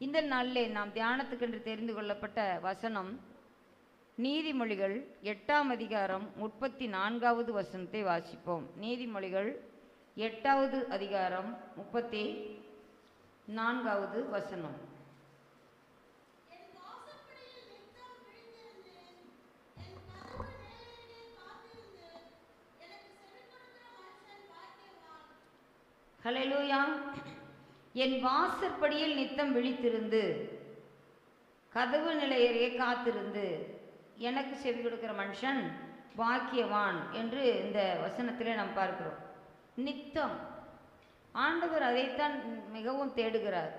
இந்த நாளிலே நாம் தியானத்துக்கென்று தெரிந்து கொள்ளப்பட்ட வசனம் நீதிமொழிகள் 8ஆம் அதிகாரம் 34வது வசனத்தை வாசிப்போம். நீதிமொழிகள் 8வது அதிகாரம் 34வது வசனம். ஹல்லேலூயா. என் வாசற்படியில் நித்தம் விழித்திருந்து கதவு நிலையறையே காத்திருந்து எனக்கு செவி கொடுக்கிற மனுஷன் பாக்கியவான் என்று இந்த வசனத்திலே நாம் பார்க்கிறோம். நித்தம் ஆண்டவர் அதைத்தான் மிகவும் தேடுகிறார்.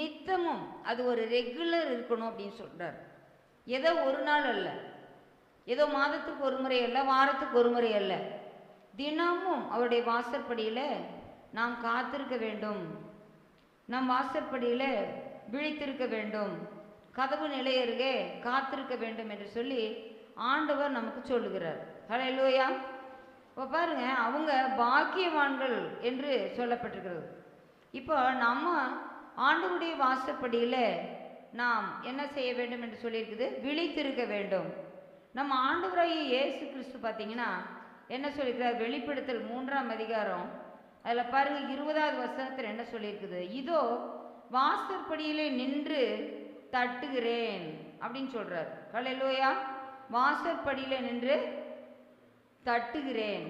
நித்தமும் அது ஒரு ரெகுலர் இருக்கணும் அப்படின்னு சொல்றார். ஏதோ ஒரு நாள் அல்ல, ஏதோ மாதத்துக்கு ஒரு முறை அல்ல, வாரத்துக்கு ஒரு முறை அல்ல, தினமும் அவருடைய வாசற்படியில் நாம் காத்திருக்க வேண்டும். நம் வாசற்படியில் விழித்திருக்க வேண்டும், கதவு நிலையருகே காத்திருக்க வேண்டும் என்று சொல்லி ஆண்டவர் நமக்கு சொல்லுகிறார். ஹல்லேலூயா. இப்போ பாருங்க, அவங்க பாக்கியவான்கள் என்று சொல்லப்பட்டிருக்கிறது. இப்போ நம்ம ஆண்டவருடைய வாசற்படியில் நாம் என்ன செய்ய வேண்டும் என்று சொல்லியிருக்குது? விழித்திருக்க வேண்டும். நம்ம ஆண்டவராகிய இயேசு கிறிஸ்து பார்த்தீங்கன்னா என்ன சொல்லியிருக்கிறார்? வெளிப்படுத்தல் 3ஆம் அதிகாரம் அதில் பாருங்க 20வது வசனத்தில் என்ன சொல்லியிருக்குது? இதோ வாசற்படியிலே நின்று தட்டுகிறேன் அப்படின்னு சொல்றார். ஹல்லேலூயா. வாசற்படியில நின்று தட்டுகிறேன்.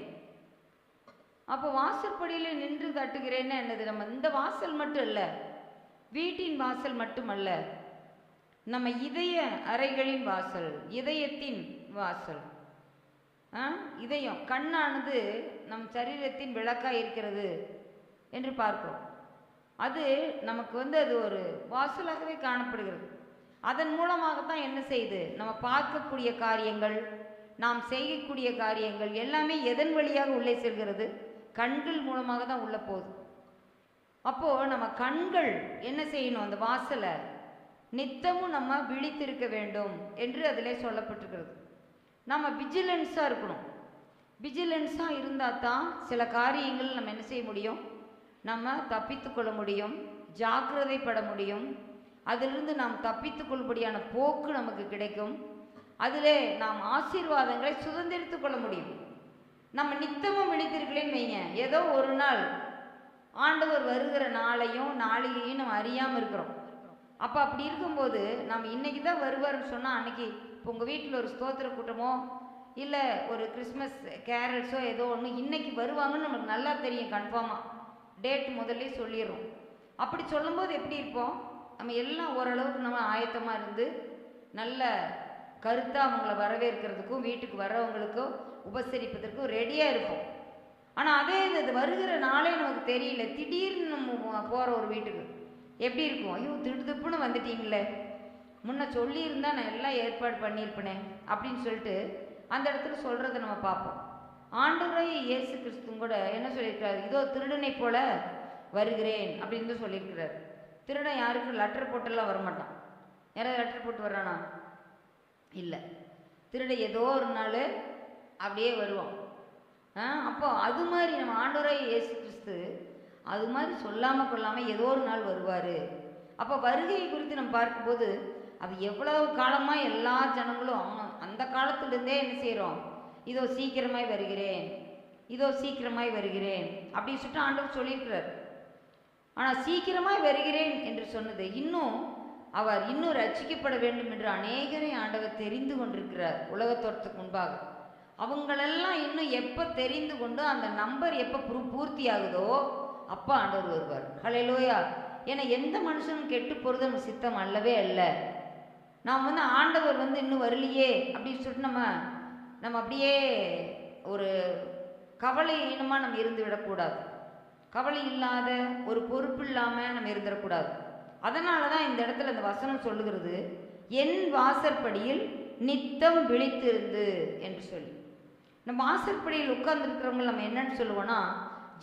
அப்போ வாசற்படியில நின்று தட்டுகிறேன்னு என்னது? நம்ம இந்த வாசல் மட்டும் இல்லை, வீட்டின் வாசல் மட்டுமல்ல, நம்ம இதய அறைகளின் வாசல், இதயத்தின் வாசல். இதயம் கண்ணானது நம் சரீரத்தின் விளக்காக இருக்கிறது என்று பார்க்கிறோம். அது நமக்கு அது ஒரு வாசலாகவே காணப்படுகிறது. அதன் மூலமாகத்தான் என்ன செய்யுது? நம்ம பார்க்கக்கூடிய காரியங்கள், நாம் செய்யக்கூடிய காரியங்கள் எல்லாமே எதன் வழியாக உள்ளே செல்கிறது? கண்கள் மூலமாக தான் உள்ளே போகுது. அப்போது நம்ம கண்கள் என்ன செய்யணும்? அந்த வாசலை நித்தமும் நம்ம விழித்திருக்க வேண்டும் என்று அதில் சொல்லப்பட்டிருக்கிறது. நம்ம விஜிலன்ஸாக இருக்கணும். விஜிலன்ஸாக இருந்தால் தான் சில காரியங்கள் நம்ம என்ன செய்ய முடியும்? நம்ம தப்பித்து கொள்ள முடியும், ஜாக்கிரதைப்பட முடியும். அதிலிருந்து நாம் தப்பித்து கொள்ளும்படியான போக்கு நமக்கு கிடைக்கும். அதில் நாம் ஆசீர்வாதங்களை சுதந்திரித்து கொள்ள முடியும். நம்ம நித்தமும் விழித்திருக்கலேன்னு வைங்க, ஏதோ ஒரு நாள் ஆண்டவர் வருகிற நாளையும் நாளையையும் நம்ம அறியாமல் இருக்கிறோம். அப்போ அப்படி இருக்கும்போது நம்ம இன்னைக்கு தான் வருவார்னு சொன்னால், அன்னைக்கு இப்போ உங்கள் வீட்டில் ஒரு ஸ்தோத்திர கூட்டமோ இல்லை ஒரு கிறிஸ்மஸ் கேரல்ஸோ ஏதோ ஒன்று இன்னைக்கு வருவாங்கன்னு நமக்கு நல்லா தெரியும். கன்ஃபார்மாக டேட் முதல்ல சொல்லிடுறோம். அப்படி சொல்லும்போது எப்படி இருப்போம்? நம்ம எல்லாம் ஓரளவுக்கு நம்ம ஆயத்தமாக இருந்து நல்ல கருத்தாக அவங்கள வரவேற்கிறதுக்கும் வீட்டுக்கு வர்றவங்களுக்கும் உபசரிப்பதற்கும் ரெடியாக இருப்போம். ஆனால் அதே இது வருகிற நாளே நமக்கு தெரியல. திடீர்னு நம்ம போகிற ஒரு வீட்டுக்கு எப்படி இருக்கும்? ஐயோ திடுதுப்புன்னு வந்துட்டீங்களே, முன்ன சொல்லியிருந்தால் நான் எல்லாம் ஏற்பாடு பண்ணியிருப்பேனே அப்படின்னு சொல்லிட்டு அந்த இடத்துல சொல்கிறத நம்ம பார்ப்போம். ஆண்டவராகிய இயேசு கிறிஸ்துவும் கூட என்ன சொல்லியிருக்கிறார்? இதோ திருடனை போல வருகிறேன் அப்படின்னு சொல்லியிருக்கிறார். திருடன் யாருக்கு லெட்டர் போட்டெல்லாம் வரமாட்டான். யாராவது லெட்டர் போட்டு வர்றானா? இல்லை. திருட ஏதோ ஒரு நாள் அப்படியே வருவான். அப்போ அது மாதிரி நம்ம ஆண்டவராகிய இயேசு கிறிஸ்து அது மாதிரி சொல்லாமல் கொள்ளாமல் ஏதோ ஒரு நாள் வருவார். அப்போ வருகையை குறித்து நம்ம பார்க்கும்போது அது எவ்வளவு காலமாக எல்லா ஜனங்களும் அந்த காலத்துலேருந்தே என்ன செய்கிறோம்? இதோ சீக்கிரமாய் வருகிறேன், இதோ சீக்கிரமாய் வருகிறேன் அப்படின்னு சொல்லிட்டு ஆண்டவர் சொல்லியிருக்கிறார். ஆனால் சீக்கிரமாய் வருகிறேன் என்று சொன்னது அவர் இன்னும் ரட்சிக்கப்பட வேண்டும் என்று அநேகரை ஆண்டவர் தெரிந்து கொண்டிருக்கிறார். உலகத்தோற்றத்துக்கு முன்பாக அவங்களெல்லாம் இன்னும் எப்போ தெரிந்து கொண்டு அந்த நம்பர் எப்போ பூர்த்தி ஆகுதோ அப்போ ஆண்டவர் வருவார். ஹல்லேலூயா. ஏன்னா எந்த மனுஷனும் கெட்டு போகிறது நம்ம சித்தம் அல்லவே அல்ல. நாம் ஆண்டவர் இன்னும் வரலையே அப்படின்னு சொல்லிட்டு நம்ம அப்படியே ஒரு கவலை இனமாக நம்ம இருந்து விடக்கூடாது. கவலை இல்லாத ஒரு பொறுப்பு இல்லாமல் நம்ம இருந்துடக்கூடாது. அதனால தான் இந்த இடத்துல இந்த வசனம் சொல்லுகிறது, என் வாசற்படியில் நித்தம் விழித்திருந்து என்று சொல்லி. நம்ம வாசற்படியில் உட்கார்ந்துருக்கிறவங்க நம்ம என்னன்னு சொல்லுவோம்னா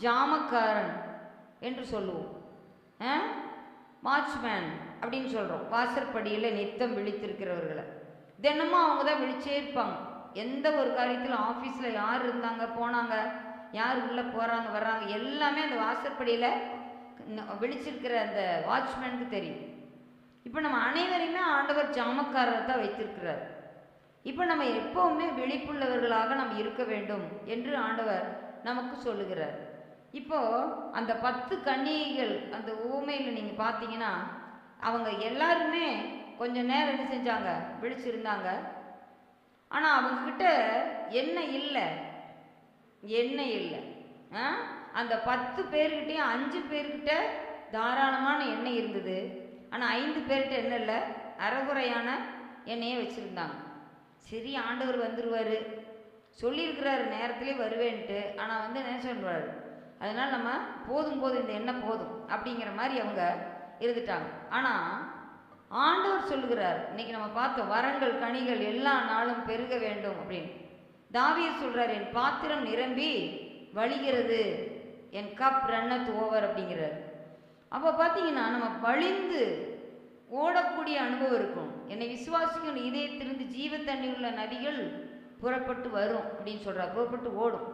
ஜாமக்காரன் என்று சொல்லுவோம், வாட்ச்மேன் அப்படின்னு சொல்கிறோம். வாசற்படியில் நித்தம் விழித்திருக்கிறவர்களை தினமும் அவங்க தான் விழிச்சே இருப்பாங்க. எந்த ஒரு காரியத்தில் ஆஃபீஸில் யார் இருந்தாங்க போனாங்க, யார் உள்ளே போகிறாங்க வர்றாங்க எல்லாமே அந்த வாசற்படியில் விழிச்சிருக்கிற அந்த வாட்ச்மேனுக்கு தெரியும். இப்போ நம்ம அனைவரையுமே ஆண்டவர் ஜாமக்காரரை தான் வைத்திருக்கிறார். இப்போ நம்ம எப்போவுமே விழிப்புள்ளவர்களாக நம்ம இருக்க வேண்டும் என்று ஆண்டவர் நமக்கு சொல்லுகிறார். இப்போ அந்த 10 கன்னிகைகள் அந்த ஊமையில் நீங்கள் பார்த்தீங்கன்னா அவங்க எல்லாருமே கொஞ்சம் நேரம் என்ன செஞ்சாங்க, விழிச்சிருந்தாங்க. ஆனால் அவங்கக்கிட்ட எண்ணெய் இல்லை. அந்த 10 பேர்கிட்டையும் 5 பேர்கிட்ட தாராளமான எண்ணெய் இருந்தது. ஆனால் 5 பேர்கிட்ட என்ன இல்லை, அரைகுறையான எண்ணெயை வச்சுருந்தாங்க. சரி, ஆண்டவர் வந்துடுவார், சொல்லியிருக்கிறாரு நேரத்திலே வருவேன்ட்டு. ஆனால் என்ன சொல்வார், அதனால் நம்ம போதும் இந்த எண்ணெய் போதும் அப்படிங்கிற மாதிரி அவங்க இருந்துட்டாங்க. ஆனால் ஆண்டவர் சொல்லுகிறார், இன்னைக்கு நம்ம பார்த்தோம், வரங்கள் கனிகள் எல்லா நாளும் பெருக வேண்டும் அப்படின்னு. தாவீது சொல்கிறார், என் பாத்திரம் நிரம்பி வழிகிறது, என் கப் ரன்னத் ஓவர் அப்படிங்கிறார். அப்போ பார்த்தீங்கன்னா நம்ம வழிந்து ஓடக்கூடிய அனுபவம் இருக்கும். என்னை விசுவாசிக்கும் இதயத்திலிருந்து ஜீவ தண்ணி உள்ள நதிகள் புறப்பட்டு வரும் அப்படின்னு சொல்கிறார், புறப்பட்டு ஓடும்.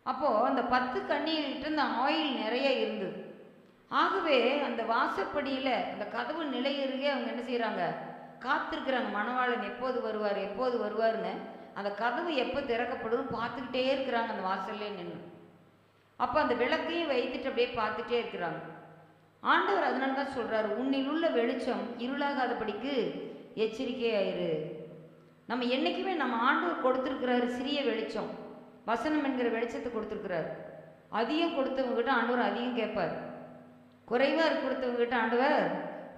அப்போது அந்த 10 கன்னிகிட்ட இந்த ஆயில் நிறைய இருந்தது. ஆகவே அந்த வாசப்படியில் அந்த கதவு நிலையருகே அவங்க என்ன செய்கிறாங்க, காத்திருக்கிறாங்க. மணவாளன் எப்போது வருவார்னு அந்த கதவு எப்போ திறக்கப்படுதுன்னு பார்த்துக்கிட்டே இருக்கிறாங்க அந்த வாசல்லே நின்று. அப்போ அந்த விளக்கையும் வைத்துட்டு அப்படியே பார்த்துட்டே இருக்கிறாங்க. ஆண்டவர் அதனால தான் சொல்கிறார், உன்னில் உள்ள வெளிச்சம் இருளாகாதபடிக்கு எச்சரிக்கையாயிரு. நம்ம என்றைக்குமே நம்ம ஆண்டவர் கொடுத்துருக்கிறாரு சிறிய வெளிச்சம், வசனம் என்கிற வெளிச்சத்தை கொடுத்துருக்கிறார். அதிகம் கொடுத்தவங்ககிட்ட ஆண்டவர் அதிகம் கேட்பார், குறைவாக கொடுத்தவங்ககிட்ட ஆண்டவர்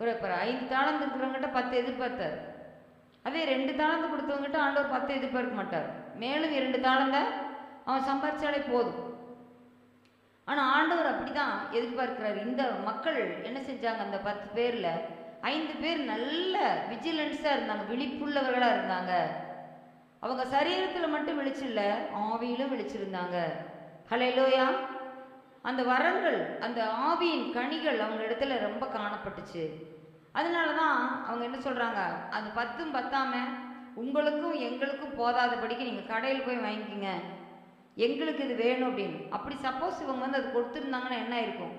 குறைப்பார். 5 தாளந்து இருக்கிறவங்ககிட்ட 10 எதிர்பார்த்தார். அதே 2 தாளந்து கொடுத்தவங்ககிட்ட ஆண்டவர் 10 எதிர்பார்க்க மாட்டார். மேலும் 2 தாளந்த அவன் சம்பாரிச்சாலே போதும். ஆனால் ஆண்டவர் அப்படி தான் எதிர்பார்க்கிறார். இந்த மக்கள் என்ன செஞ்சாங்க, அந்த 10 பேரில் 5 பேர் நல்ல விஜிலன்ஸாக இருந்தாங்க, விழிப்புள்ளவர்களாக இருந்தாங்க. அவங்க சரீரத்தில் மட்டும் விழிச்சில்ல, ஆவியிலும் விழிச்சிருந்தாங்க. ஹல்லேலூயா. அந்த வரங்கள், அந்த ஆவியின் கனிகள் அவங்க இடத்துல ரொம்ப காணப்பட்டுச்சு. அதனால தான் அவங்க என்ன சொல்கிறாங்க, அந்த 10ம் பத்தாமல் உங்களுக்கும் எங்களுக்கும் போதாதபடிக்கு நீங்கள் கடையில் போய் வாங்கிக்கிங்க, எங்களுக்கு இது வேணும் அப்படின்னு. அப்படி சப்போஸ் இவங்க அது கொடுத்துருந்தாங்கன்னா என்ன இருக்கும்,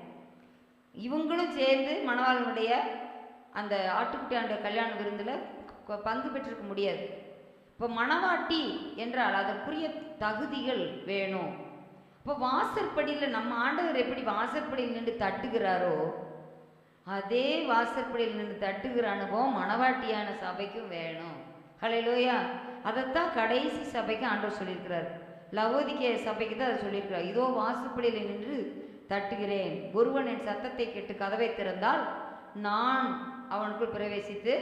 இவங்களும் சேர்ந்து மணவாளனுடைய அந்த ஆட்டுக்குட்டி ஆண்ட கல்யாண விருந்தில் பங்கு பெற்றிருக்க முடியாது. இப்போ மணவாட்டி என்றால் அதற்குரிய தகுதிகள் வேணும். இப்போ வாசற்படியில் நம்ம ஆண்டவர் எப்படி வாசற்படியில் நின்று தட்டுகிறாரோ அதே வாசற்படியில் நின்று தட்டுகிற அனுபவம் மணவாட்டியான சபைக்கும் வேணும். ஹல்லேலூயா. அதைத்தான் கடைசி சபைக்கு ஆண்டவர் சொல்லியிருக்கிறார். லவோதிக்கேய சபைக்கு தான் அதை சொல்லியிருக்கிறார். இதோ வாசற்படியில் நின்று தட்டுகிறேன், ஒருவன் என் சத்தத்தை கேட்டு கதவை திறந்தால் நான் அவனுக்குள் பிரவேசித்து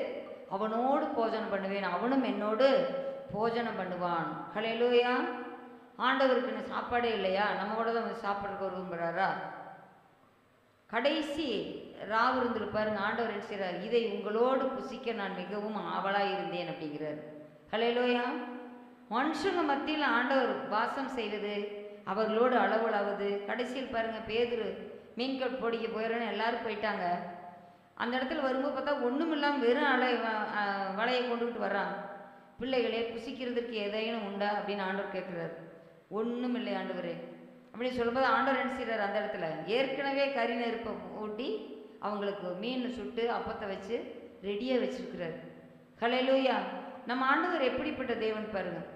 அவனோடு போஜனம் பண்ணுவேன், அவனும் என்னோடு போஜனம் பண்ணுவான். ஹல்லேலூயா. ஆண்டவருக்கு என்ன சாப்பாடே இல்லையா, நம்ம கூட தான் சாப்பிட்றதுக்கு விரும்புகிறாரா? கடைசி ராவிருந்தில் பாருங்க, ஆண்டவர் என்ன செய்கிறார், இதை உங்களோடு புசிக்க நான் மிகவும் ஆவலாக இருந்தேன் அப்படிங்கிறார். ஹல்லேலூயா. மனுஷங்க மத்தியில் ஆண்டவர் வாசம் செய்வது, அவர்களோடு அளவுலாவது. கடைசியில் பாருங்கள், பேதுரு மீன்கட் பொடிக்க போயிடறேன்னு எல்லாரும் போயிட்டாங்க. அந்த இடத்துல வரும்போது பார்த்தா ஒன்றும் இல்லாமல் வெறும் வலையை கொண்டுக்கிட்டு வர்றாங்க. பிள்ளைகளே, புசிக்கிறதுக்கு எதையும் உண்டா அப்படின்னு ஆண்டவர் கேட்குறாரு. ஒன்றும் இல்லை ஆண்டவரே அப்படின்னு சொல்லும்போது ஆண்டவர் என்ன செய்கிறார், அந்த இடத்துல ஏற்கனவே கறி நெருப்பை ஊட்டி அவங்களுக்கு மீன் சுட்டு அப்பத்தை வச்சு ரெடியாக வச்சுருக்கிறார். ஹல்லேலூயா. நம்ம ஆண்டவர் எப்படிப்பட்ட தேவன் பாருங்கள்,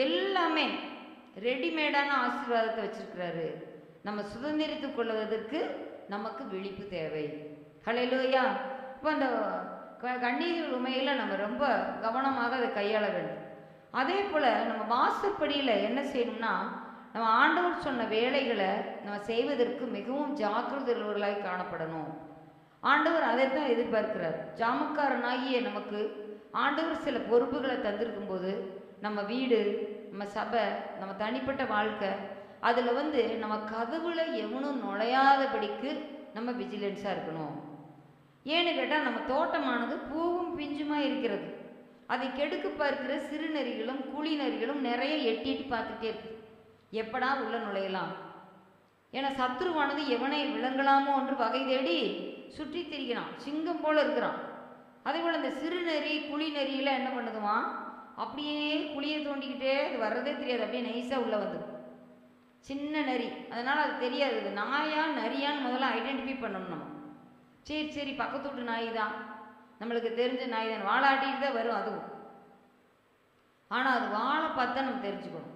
எல்லாமே ரெடிமேடான ஆசீர்வாதத்தை வச்சுருக்கிறாரு. நம்ம சுதந்திரித்து கொள்வதற்கு நமக்கு விழிப்பு தேவை. ஹல்லேலூயா. இப்போ அந்த கண்ணீர் உமையில் நம்ம ரொம்ப கவனமாக அதை கையாள வேண்டும். அதே போல் நம்ம வாசற்படியில் என்ன செய்யணும்னா, நம்ம ஆண்டவர் சொன்ன வேலைகளை நம்ம செய்வதற்கு மிகவும் ஜாக்கிரதையுள்ளவர்களாக காணப்படணும். ஆண்டவர் அதைத்தான் எதிர்பார்க்கிறார். ஜாமக்காரனாகிய நமக்கு ஆண்டவர் சில பொறுப்புகளை தந்திருக்கும் போது நம்ம வீடு, நம்ம சபை, நம்ம தனிப்பட்ட வாழ்க்கை, அதில் நம்ம கதவுல எவனும் நுழையாதபடிக்கு நம்ம விஜிலன்ஸாக இருக்கணும். ஏன்னு கேட்டால் நம்ம தோட்டமானது பூவும் பிஞ்சுமா இருக்கிறது. அதை கெடுக்க பார்க்கிற சிறுநரிகளும் குழிநரிகளும் நிறைய எட்டிட்டு பார்த்துட்டே இருக்கு, எப்படா உள்ள நுழையலாம். ஏன்னா சத்ருவானது எவனை விளங்கலாமோ என்று வகை தேடி சுற்றி திரிகிறான், சிங்கம் போல இருக்கிறான். அதே போல் இந்த சிறுநரி குழிநரியில் என்ன பண்ணுதுவான், அப்படியே குழியை தோண்டிக்கிட்டே அது வர்றதே தெரியாது, அப்படியே நைஸாக உள்ளே வந்துடும். சின்ன நரி, அதனால் அது தெரியாது இது நாயா நரியான்னு முதல்ல ஐடென்டிஃபை பண்ணணும் நம்ம. சரி சரி பக்கத்து வீட்டு நாய் தான், நம்மளுக்கு தெரிஞ்ச நாய் தான், வாழாட்டிட்டு தான் வரும் அதுவும். ஆனால் அது வாழை பார்த்தா நம்ம தெரிஞ்சுக்கணும்.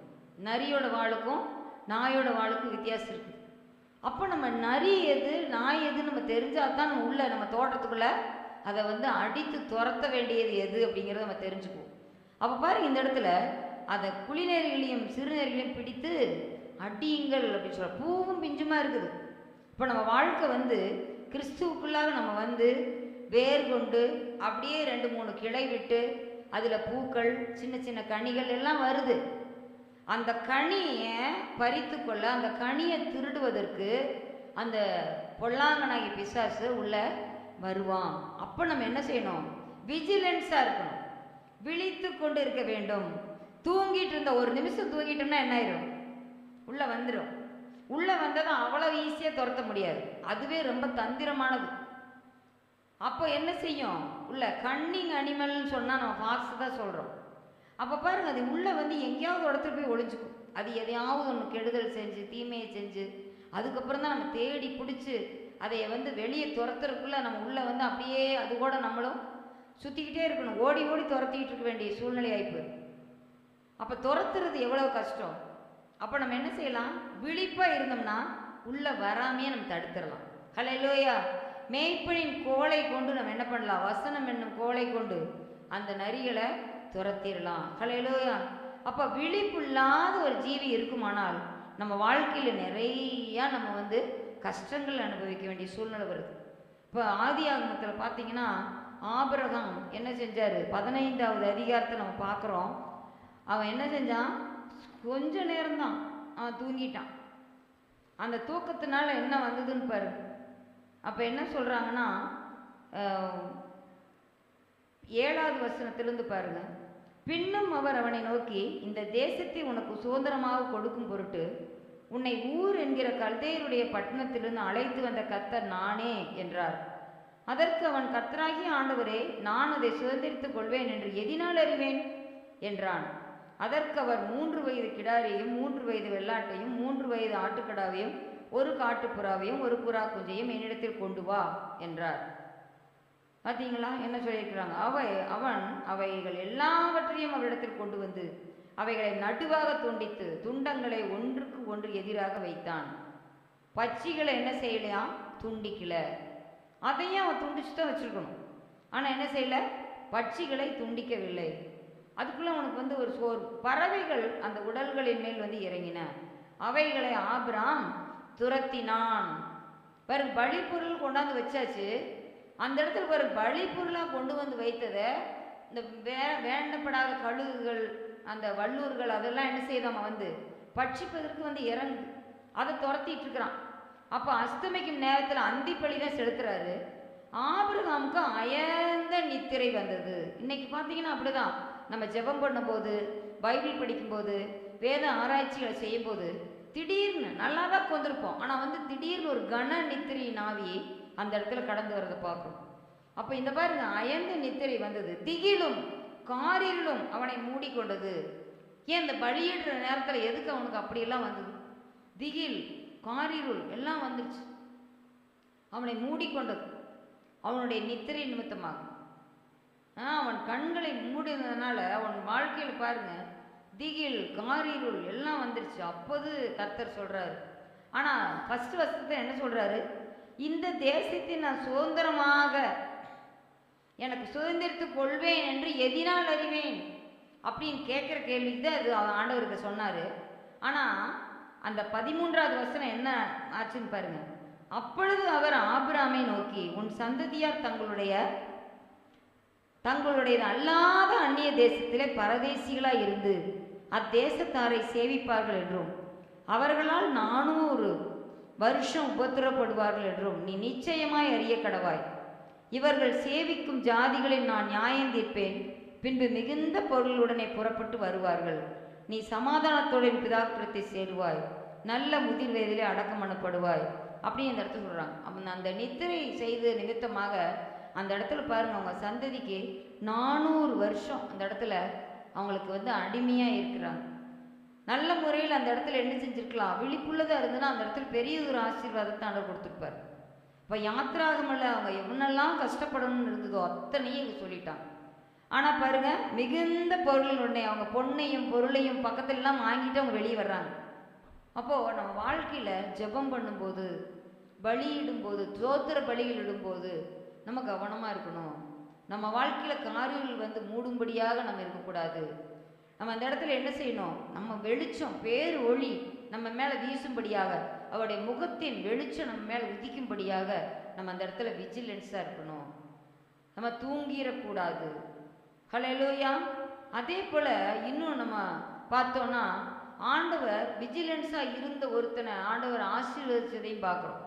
நரியோட வாளுக்கும் நாயோட வாளுக்கும் வித்தியாசம் இருக்குது. அப்போ நம்ம நரி எது நாய் எது நம்ம தெரிஞ்சால் தான் நம்ம உள்ள நம்ம தோட்டத்துக்குள்ளே அதை வந்து அடித்து துரத்த வேண்டியது எது அப்படிங்கிறத நம்ம தெரிஞ்சுக்குவோம். அப்போ பாருங்க இந்த இடத்துல அதை குளிநேரிகளையும் சிறுநேரிகளையும் பிடித்து அடியுங்கள் அப்படின்னு சொல்ல, பூவும் பிஞ்சுமா இருக்குது. இப்போ நம்ம வாழ்க்கை வந்து கிறிஸ்துவுக்குள்ளாக நம்ம வந்து வேர் கொண்டு அப்படியே 2-3 கிளை விட்டு அதில் பூக்கள் சின்ன சின்ன கனிகள் எல்லாம் வருது. அந்த கனியை பறித்து கொள்ள, அந்த கனியை திருடுவதற்கு அந்த பொல்லாங்கனாகி பிசாசு உள்ள வருவான். அப்போ நம்ம என்ன செய்யணும்? விஜிலன்ஸாக இருக்கணும், விழித்து கொண்டு இருக்க வேண்டும். தூங்கிட்டு இருந்த ஒரு நிமிஷம் தூங்கிட்டோம்னா என்ன ஆயிரும்? உள்ளே வந்துடும். உள்ளே வந்ததும் அவ்வளோ ஈஸியாக துரத்த முடியாது, அதுவே ரொம்ப தந்திரமானது. அப்போ என்ன செய்யும்? உள்ள கன்னிங் அனிமல்னு சொன்னால் நம்ம ஃபாக்ஸ் தான் சொல்கிறோம். அப்போ பாருங்கள், அது உள்ளே வந்து எங்கேயாவது இடத்துல போய் ஒழிஞ்சுக்கும். அது எதையாவது ஒன்று கெடுதல் செஞ்சு தீமையை செஞ்சு அதுக்கப்புறம் தான் நம்ம தேடி பிடிச்சி அதை வந்து வெளியே துரத்துறதுக்குள்ளே நம்ம உள்ளே வந்து அப்படியே அது கூட நம்மளும் சுற்றிக்கிட்டே இருக்கணும், ஓடி ஓடி துரத்திக்கிட்டு இருக்க வேண்டிய சூழ்நிலை ஆயிப்பு. அப்போ துரத்துறது எவ்வளோ கஷ்டம். அப்போ நம்ம என்ன செய்யலாம்? விழிப்பாக இருந்தோம்னா உள்ளே வராமையே நம்ம தடுத்துடலாம். ஹல்லேலூயா. மேய்ப்பனின் கோலை கொண்டு நம்ம என்ன பண்ணலாம்? வசனம் என்னும் கோலை கொண்டு அந்த நரிகளை துரத்திடலாம். ஹல்லேலூயா. அப்போ விழிப்பு இல்லாத ஒரு ஜீவி இருக்குமானால் நம்ம வாழ்க்கையில் நிறையா நம்ம வந்து கஷ்டங்கள் அனுபவிக்க வேண்டிய சூழ்நிலை வருது. இப்போ ஆதியாகமத்தில் பார்த்தீங்கன்னா ஆபிரகாம் என்ன செஞ்சார்? 15வது அதிகாரத்தை நம்ம பார்க்குறோம். அவன் என்ன செஞ்சான்? கொஞ்ச நேரம்தான் அவன் தூங்கிட்டான். அந்த தூக்கத்தினால என்ன வந்ததுன்னு பாரு. அப்போ என்ன சொல்கிறாங்கன்னா 7வது வசனத்திலிருந்து பாருங்க. பின்னும் அவர் அவனை நோக்கி, இந்த தேசத்தை உனக்கு சுதந்திரமாக கொடுக்கும் பொருட்டு உன்னை ஊர் என்கிற கல்தேயருடைய பட்டணத்திலிருந்து அழைத்து வந்த கர்த்தர் நானே என்றார். அதற்கு அவன், கர்த்தராகிய ஆண்டவரே, நான் அதை சுதந்திரித்துக் கொள்வேன் என்று எதினால் அறிவேன் என்றான். அதற்கு அவர் 3 வயது கிடாரியையும் 3 வயது வெள்ளாட்டையும் 3 வயது ஆட்டுக்கடாவையும் 1 காட்டுப்புறாவையும் 1 புறா குஞ்சையும் என்னிடத்தில் கொண்டு வா என்றார். பார்த்தீங்களா என்ன சொல்லியிருக்கிறாங்க? அவன் அவைகள் எல்லாவற்றையும் அவரிடத்தில் கொண்டு வந்து அவைகளை நடுவாக துண்டித்து துண்டங்களை ஒன்றுக்கு ஒன்று எதிராக வைத்தான். பட்சிகளை என்ன செய்யலையாம்? துண்டிக்கல. அதையும் அவன் துண்டிச்சு தான் வச்சிருக்கணும். ஆனால் என்ன செய்யல? பட்சிகளை துண்டிக்கவில்லை. அதுக்குள்ள அவனுக்கு வந்து ஒரு பறவைகள் அந்த உடல்களின் மேல் வந்து இறங்கின. அவைகளை ஆபிராம் துரத்தினான். பாருங்க, பலிப்பொருள் கொண்டாந்து வச்சாச்சு. அந்த இடத்துல பாரு, பலிப்பொருளாக கொண்டு வந்து வைத்ததை இந்த வேண்டப்படாத கழுகுகள் அந்த வல்லூர்கள் அதெல்லாம் என்ன செய்தாம வந்து பட்சிப்பதற்கு வந்து இறங்கு அதை துரத்திட்டு இருக்கிறான். அப்போ அஸ்தமிக்கும் நேரத்தில் அந்திப்பலி தான் செலுத்துறாரு. ஆபிரகாமுக்கு அயர்ந்த நித்திரை வந்தது. இன்னைக்கு பார்த்தீங்கன்னா அப்படிதான். நம்ம ஜெபம் பண்ணும்போது, பைபிள் படிக்கும்போது, வேத ஆராய்ச்சிகளை செய்யும்போது திடீர்னு நல்லா தான் கொண்டிருப்போம். ஆனால் வந்து திடீர்னு ஒரு கன நித்திரை நாவி அந்த இடத்துல கடந்து வரதை பார்க்கணும். அப்போ இந்த பாருங்க, அயர்ந்த நித்திரை வந்தது, திகிலும் காரிருளும் அவனை மூடிக்கொண்டது. ஏன் இந்த பலியிடுற நேரத்தில் எதுக்கு அவனுக்கு அப்படியெல்லாம் வந்தது? திகில் காரிருள் எல்லாம் வந்துருச்சு, அவனை மூடிக்கொண்டது அவனுடைய நித்திரை நிமித்தமாக. அவன் கண்களை மூடினதுனால அவன் வாழ்க்கையில் பாருங்க திகில் காரிருள் எல்லாம் வந்துருச்சு. அப்போது கர்த்தர் சொல்றாரு. ஆனால் ஃபர்ஸ்ட் வருஷத்தை என்ன சொல்றாரு? இந்த தேசத்தை நான் சுதந்திரமாக எனக்கு சுதந்திரத்து கொள்வேன் என்று எதினால் அறிவேன் அப்படின்னு கேட்குற கேள்விக்கு தான் அது ஆண்டவருக்கு சொன்னார். ஆனால் அந்த 13வது வசனம் என்ன ஆச்சுன்னு பாருங்க. அப்பொழுது அவர் ஆபிராமை நோக்கி, உன் சந்ததியார் தங்களுடையது அல்லாத அந்நிய தேசத்திலே பரதேசிகளாய் இருந்து அத்தேசத்தாரை சேவிப்பார்கள் என்றும் அவர்களால் 400 வருஷம் உபத்திரப்படுவார்கள் என்றும் நீ நிச்சயமாய் அறிய கடவாய். இவர்கள் சேவிக்கும் ஜாதிகளில் நான் நியாயம் தீர்ப்பேன். பின்பு மிகுந்த பொருளுடனே புறப்பட்டு வருவார்கள். நீ சமாதானத்துடன் பிதாக்கிரத்தை சேருவாய், நல்ல முதிர் வயதிலே அடக்கம் பண்ணப்படுவாய் அப்படின்னு அந்த இடத்துல சொல்கிறாங்க. அப்போ அந்த நித்திரை செய்த நிமித்தமாக அந்த இடத்துல பாருங்கள், அவங்க சந்ததிக்கு 400 வருஷம் அந்த இடத்துல அவங்களுக்கு வந்து அடிமையாக இருக்கிறாங்க. நல்ல முறையில் அந்த இடத்துல என்ன செஞ்சுருக்கலாம், விழிப்புள்ளதாக இருந்ததுன்னா அந்த இடத்துல பெரிய ஒரு ஆசீர்வாதத்தை ஆண்டவர் கொடுத்துருப்பார். இப்போ யாத்திராகமல்ல அவங்க எவ்வளெல்லாம் கஷ்டப்படணும்னு இருந்ததோ அத்தனையும் இங்கே சொல்லிட்டாங்க. ஆனால் பாருங்கள், மிகுந்த பொருளின் உடனே அவங்க பொண்ணையும் பொருளையும் பக்கத்துலலாம் வாங்கிட்டு அவங்க வெளியே வர்றாங்க. அப்போது நம்ம வாழ்க்கையில் ஜெபம் பண்ணும்போது, பலியிடும்போது, தோத்திர பலிகள் இடும்போது நம்ம கவனமாக இருக்கணும். நம்ம வாழ்க்கையில் காரியங்கள் மூடும்படியாக நம்ம இருக்கக்கூடாது. நம்ம அந்த இடத்துல என்ன செய்யணும், நம்ம வெளிச்சம் பேர் ஒளி நம்ம மேலே வீசும்படியாக, அவருடைய முகத்தின் வெளிச்சம் நம்ம மேலே உதிக்கும்படியாக நம்ம அந்த இடத்துல விஜிலன்ஸாக இருக்கணும். நம்ம தூங்கிடக்கூடாது. ஹல்லேலூயா. அதே போல் இன்னும் நம்ம பார்த்தோன்னா, ஆண்டவர் விஜிலன்ஸாக இருந்த ஒருத்தனை ஆண்டவர் ஆசீர்வதிச்சதையும் பார்க்குறோம்.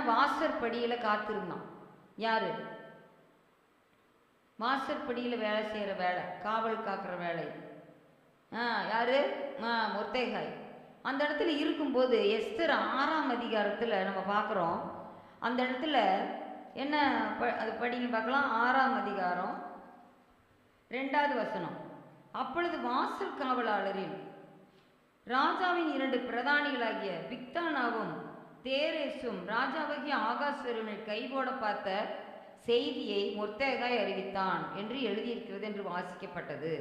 வாசற்படியில் காத்திருந்தான். யார்? வாசற்படியில் வேலை செய்கிற வேலை, காவல் காக்கிற வேலை. யார்? மொர்தெகாய். அந்த இடத்துல இருக்கும்போது எஸ்தர் 6ஆம் அதிகாரத்தில் நம்ம பார்க்குறோம். அந்த இடத்துல என்ன அது படிங்க பார்க்கலாம். 6ஆம் அதிகாரம் 2வது வசனம். அப்பொழுது வாசல் காவலாளரில் ராஜாவின் 2 பிரதானிகளாகிய பிக்தானாவும் தேரேசும் ராஜாவாகிய ஆகாஸ்வேருவை கைபோட பார்த்த செய்தியை மொர்தெகாய் அறிவித்தான் என்று எழுதியிருக்கிறது என்று வாசிக்கப்பட்டது.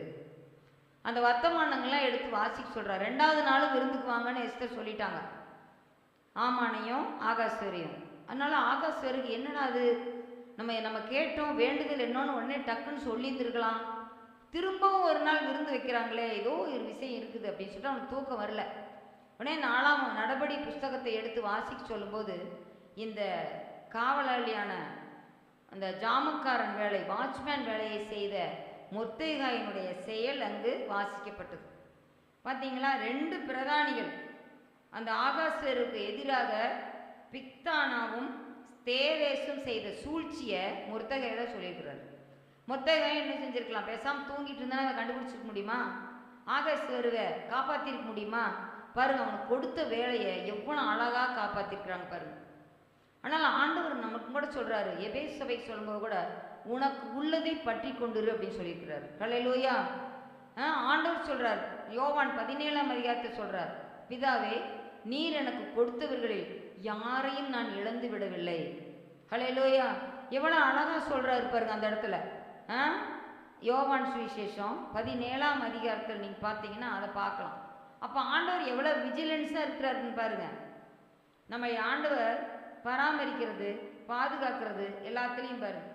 அந்த வர்த்தமானங்கள்லாம் எடுத்து வாசிக்க சொல்கிறார். 2வது நாள் விருந்துக்கு வாங்கன்னு எஸ்தர் சொல்லிட்டாங்க, ஆமானையும் ஆகாஸ்வேரையும். அதனால ஆகாஸ்வேருக்கு என்னடா அது, நம்ம கேட்டோம் வேண்டுதல் என்னன்னு உடனே டக்குன்னு சொல்லியிருந்துருக்கலாம், திரும்பவும் ஒரு நாள் விருந்து வைக்கிறாங்களே, ஏதோ ஒரு விஷயம் இருக்குது அப்படின்னு சொல்லிட்டு அவனுக்கு தூக்கம் வரல. உடனே 4ஆம் நடபடி புஸ்தகத்தை எடுத்து வாசிக்க சொல்லும்போது இந்த காவலாளியான அந்த ஜாமக்காரன் வேலை, வாட்ச்மேன் வேலையை செய்த மொர்தெகாயினுடைய செயல் அங்கு வாசிக்கப்பட்டது. பார்த்தீங்களா, 2 பிரதானிகள் அந்த ஆகாஸ்வேருக்கு எதிராக பிக்தானாவும் தேரேசும் செய்த சூழ்ச்சியை மொர்தெகாய் தான் சொல்லியிருக்கிறார். மொர்தெகாய் என்ன செஞ்சுருக்கலாம், பேசாமல் தூங்கிட்டு இருந்தாலும் அதை கண்டுபிடிச்சிருக்க முடியுமா? ஆகாஸ்வேருவை காப்பாற்றிருக்க முடியுமா? பாருங்க, அவனுக்கு கொடுத்த வேலையை எவ்வளோ அழகாக காப்பாற்றிருக்கிறாங்க பாருங்க. ஆனால் ஆண்டவர் நமக்கு கூட சொல்கிறாரு, எபேசு சபைக்கு சொல்லும்போது கூட உனக்கு உள்ளதை பற்றி கொண்டுரு அப்படின்னு சொல்லியிருக்கிறாரு. ஹல்லேலூயா. ஆண்டவர் சொல்கிறார், யோவான் 17ஆம் அதிகாரத்தை சொல்கிறார், பிதாவே நீர் எனக்கு கொடுத்தவர்களில் யாரையும் நான் இழந்து விடவில்லை. ஹல்லேலூயா. எவ்வளோ அழகாக சொல்கிறாரு பாருங்க அந்த இடத்துல. யோவான் சுவிசேஷம் 17ஆம் அதிகாரத்தில் நீங்கள் பார்த்தீங்கன்னா அதை பார்க்கலாம். அப்போ ஆண்டவர் எவ்வளோ விஜிலன்ஸாக இருக்கிறாருன்னு பாருங்க. நம்ம ஆண்டவர் பராமரிக்கிறது, பாதுகாக்கிறது எல்லாத்துலேயும் பாருங்க.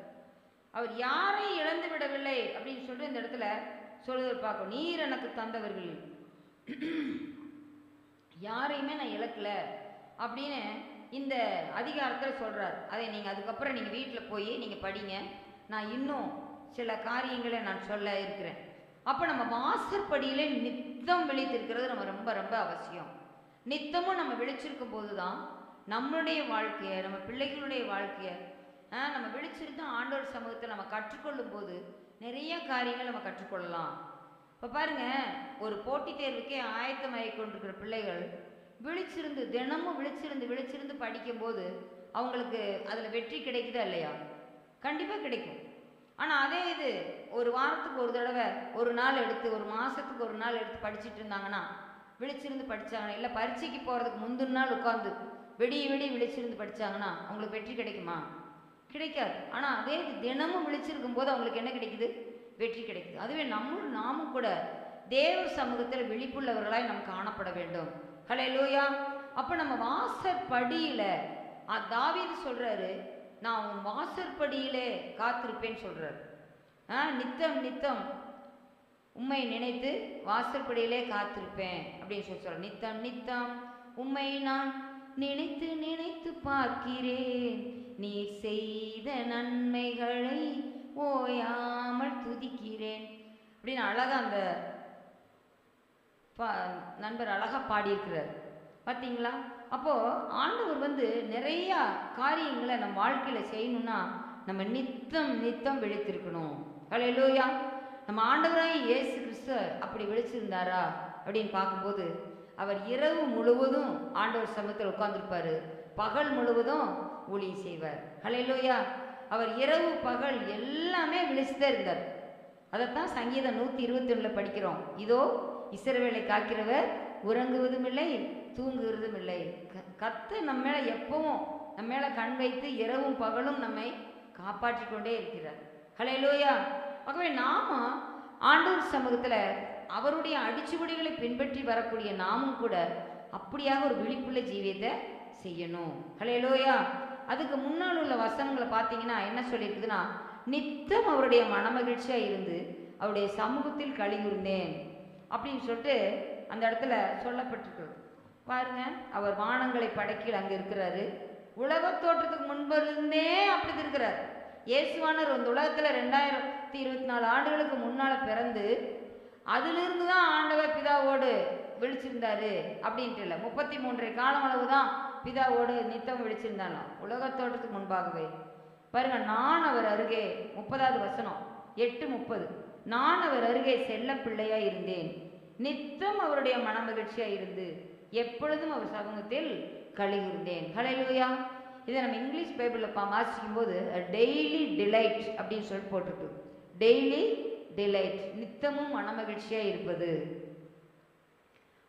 அவர் யாரையும் இழந்து விடவில்லை அப்படின்னு சொல்லிட்டு இந்த இடத்துல சொல்லுதல் பார்க்கணும். நீர் எனக்கு தந்தவர்கள் யாரையுமே நான் இழக்கல அப்படின்னு இந்த அதிகாரத்தில் சொல்கிறார். அதை நீங்கள் அதுக்கப்புறம் நீங்கள் வீட்டில் போய் நீங்கள் படிங்க. நான் இன்னும் சில காரியங்களை நான் சொல்ல இருக்கிறேன். அப்போ நம்ம வாசற்படியிலே நித்தம் விழித்திருக்கிறது நம்ம ரொம்ப ரொம்ப அவசியம். நித்தமும் நம்ம விழிச்சிருக்கும் போது தான் நம்மளுடைய வாழ்க்கையை, நம்ம பிள்ளைகளுடைய வாழ்க்கையை நம்ம விழிச்சிருந்து ஆண்டவர் சமூகத்தை நம்ம கற்றுக்கொள்ளும் போது நிறைய காரியங்கள் நம்ம கற்றுக்கொள்ளலாம். இப்போ பாருங்கள், ஒரு போட்டித் தேர்வுக்கே ஆயத்தமாகி கொண்டிருக்கிற பிள்ளைகள் விழிச்சிருந்து தினமும் விழிச்சிருந்து படிக்கும்போது அவங்களுக்கு அதில் வெற்றி கிடைக்குதா இல்லையா? கண்டிப்பாக கிடைக்கும். ஆனால் அதே இது ஒரு வாரத்துக்கு ஒரு தடவை ஒரு நாள் எடுத்து, ஒரு மாதத்துக்கு ஒரு நாள் எடுத்து படிச்சுட்டு இருந்தாங்கன்னா, விழிச்சிருந்து படித்தாங்கன்னா, இல்லை பரீட்சைக்கு போகிறதுக்கு முந்தின நாள் உட்காந்து வெடி விழிச்சிருந்து படித்தாங்கன்னா அவங்களுக்கு வெற்றி கிடைக்குமா? கிடைக்காது. ஆனால் அதே இது தினமும் விழிச்சிருக்கும் போது அவங்களுக்கு என்ன கிடைக்குது? வெற்றி கிடைக்குது. அதுவே நாமும் கூட தேவ சமூகத்தில் விழிப்புள்ளவர்களாய் நம்ம காணப்பட வேண்டும். ஹல்லேலூயா. அப்போ நம்ம வாசற்படியில் தாவீது சொல்கிறாரு, நான் உன் வாசற்படியிலே காத்திருப்பேன்னு சொல்கிறார். நித்தம் உம்மை நினைத்து வாசற்படியிலே காத்திருப்பேன் அப்படின்னு சொல்கிறார். நித்தம் உம்மை நான் நினைத்து பார்க்கிறேன், நீ செய்த நன்மைகளை ஓயாமல் துதிக்கிறேன் அப்படின்னு அழகாக அந்த நண்பர் அழகாக பாடியிருக்கிறார். பார்த்தீங்களா? அப்போது ஆண்டவர் நிறையா காரியங்களை நம்ம வாழ்க்கையில் செய்யணும்னா நம்ம நித்தம் விழித்திருக்கணும். ஹல்லேலூயா. நம்ம ஆண்டவராய் இயேசு கிறிஸ்து அப்படி விழிச்சிருந்தாரா அப்படின்னு பார்க்கும்போது, அவர் இரவு முழுவதும் ஆண்டவர் சமூகத்தில் உட்கார்ந்துருப்பார், பகல் முழுவதும் ஊழியம் செய்வார். ஹல்லேலூயா. அவர் இரவு பகல் எல்லாமே விழிச்சுதான் இருந்தார். அதைத்தான் சங்கீதம் 121 படிக்கிறோம். இதோ இஸ்ரவேலை காக்கிறவர் உறங்குவதும் இல்லை தூங்குகிறதும் இல்லை. கர்த்தர் நம்ம மேலே எப்பவும் நம்ம மேலே கண் வைத்து இரவும் பகலும் நம்மை காப்பாற்றி கொண்டே இருக்கிறார். ஹல்லேலூயா. ஆகவே நாம ஆண்டவர் சமூகத்தில் அவருடைய அடிச்சுவடிகளை பின்பற்றி வரக்கூடிய நாமும் கூட அப்படியாக ஒரு விழிப்புள்ள ஜீவியத்தை செய்யணும். ஹல்லேலூயா. அதுக்கு முன்னால் உள்ள வசனங்களை பார்த்தீங்கன்னா என்ன சொல்லியிருக்குதுன்னா, நித்தம் அவருடைய மனமகிழ்ச்சியாக இருந்து அவருடைய சமூகத்தில் கலிகூர்ந்தேன் அப்படின்னு சொல்லிட்டு அந்த இடத்துல சொல்லப்பட்டிருக்கிறது. பாருங்க, அவர் வானங்களை படைக்கீழ் அங்கே இருக்கிறாரு. உலக தோற்றத்துக்கு முன்பிருந்தே அப்படி இருக்கிறார். இயேசுவானவர் இந்த உலகத்தில் 2024 ஆண்டுகளுக்கு முன்னால் பிறந்து அதிலிருந்து தான் ஆண்டவர் பிதாவோடு விழிச்சிருந்தாரு அப்படின்ட்டு இல்லை. 33 காலம் அளவு தான் பிதாவோடு நித்தம் விழிச்சிருந்தாலும் உலக தோற்றத்துக்கு முன்பாகவே. பாருங்க, நான் அவர் அருகே 30வது வசனம் 8:30, நான் அவர் அருகே செல்ல பிள்ளையா இருந்தேன், நித்தம் அவருடைய மனமகிழ்ச்சியா இருந்து எப்பொழுதும் அவர் சமூகத்தில் கலிகூர்ந்தேன். ஹல்லேலூயா. இதை நம்ம இங்கிலீஷ் பைபிளில் வாசிக்கும் போது டெய்லி டிலைட் அப்படின்னு சொல்லிட்டு போட்டிருக்கு. டெய்லி டிலைட், நித்தமும் மனமகிழ்ச்சியா இருப்பது.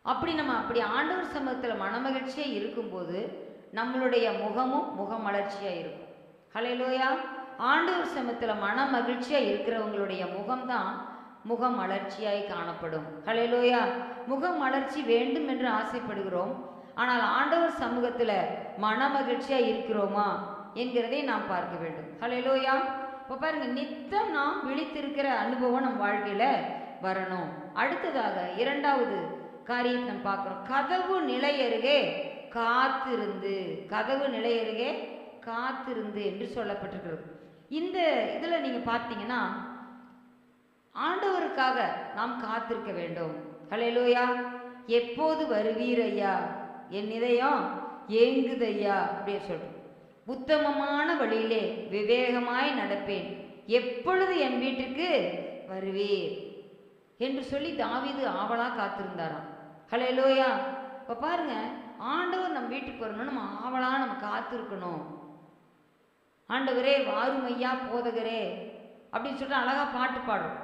அப்படி நம்ம அப்படி ஆண்டவர் சமூகத்தில் மனமகிழ்ச்சியா இருக்கும்போது நம்மளுடைய முகமும் முகமலர்ச்சியா இருக்கும். ஹல்லேலூயா. ஆண்டவர் சமூகத்தில் மன மகிழ்ச்சியா இருக்கிறவங்களுடைய முகம்தான் முகமலர்ச்சியாய் காணப்படும். ஹல்லேலூயா. முகமலர்ச்சி வேண்டும் என்று ஆசைப்படுகிறோம். ஆனால் ஆண்டவர் சமூகத்தில் மன மகிழ்ச்சியா இருக்கிறோமா என்கிறதை நாம் பார்க்க வேண்டும். ஹல்லேலூயா. இப்போ பாருங்க, நித்தம் நாம் விழித்திருக்கிற அனுபவம் நம் வாழ்க்கையில வரணும். அடுத்ததாக இரண்டாவது காரியத்தை நம்ம பார்க்கிறோம். கதவு நிலை அருகே காத்திருந்து, கதவு நிலை அருகே காத்திருந்து என்று சொல்லப்பட்டிருக்கிறது. இந்த இதில் நீங்க பார்த்தீங்கன்னா ஆண்டவருக்காக நாம் காத்திருக்க வேண்டும். ஹல்லேலூயா. எப்போது வருவீர் ஐயா, என் இதயம் ஏங்குதையா அப்படின்னு சொல்றோம். உத்தமமான வழியிலே விவேகமாய் நடப்பேன், எப்பொழுது என் வீட்டுக்கு வருவீர் என்று சொல்லி தாவீது ஆவலா காத்திருந்தாராம். ஹல்லேலூயா. இப்போ பாருங்க, ஆண்டவர் நம்ம வீட்டுக்கு வரணும், நம்ம ஆவலா நம்ம காத்திருக்கணும். ஆண்டவரே வாரும் ஐயா போதகரே அப்படின்னு சொல்லிட்டு அழகா பாட்டு பாடுறோம்.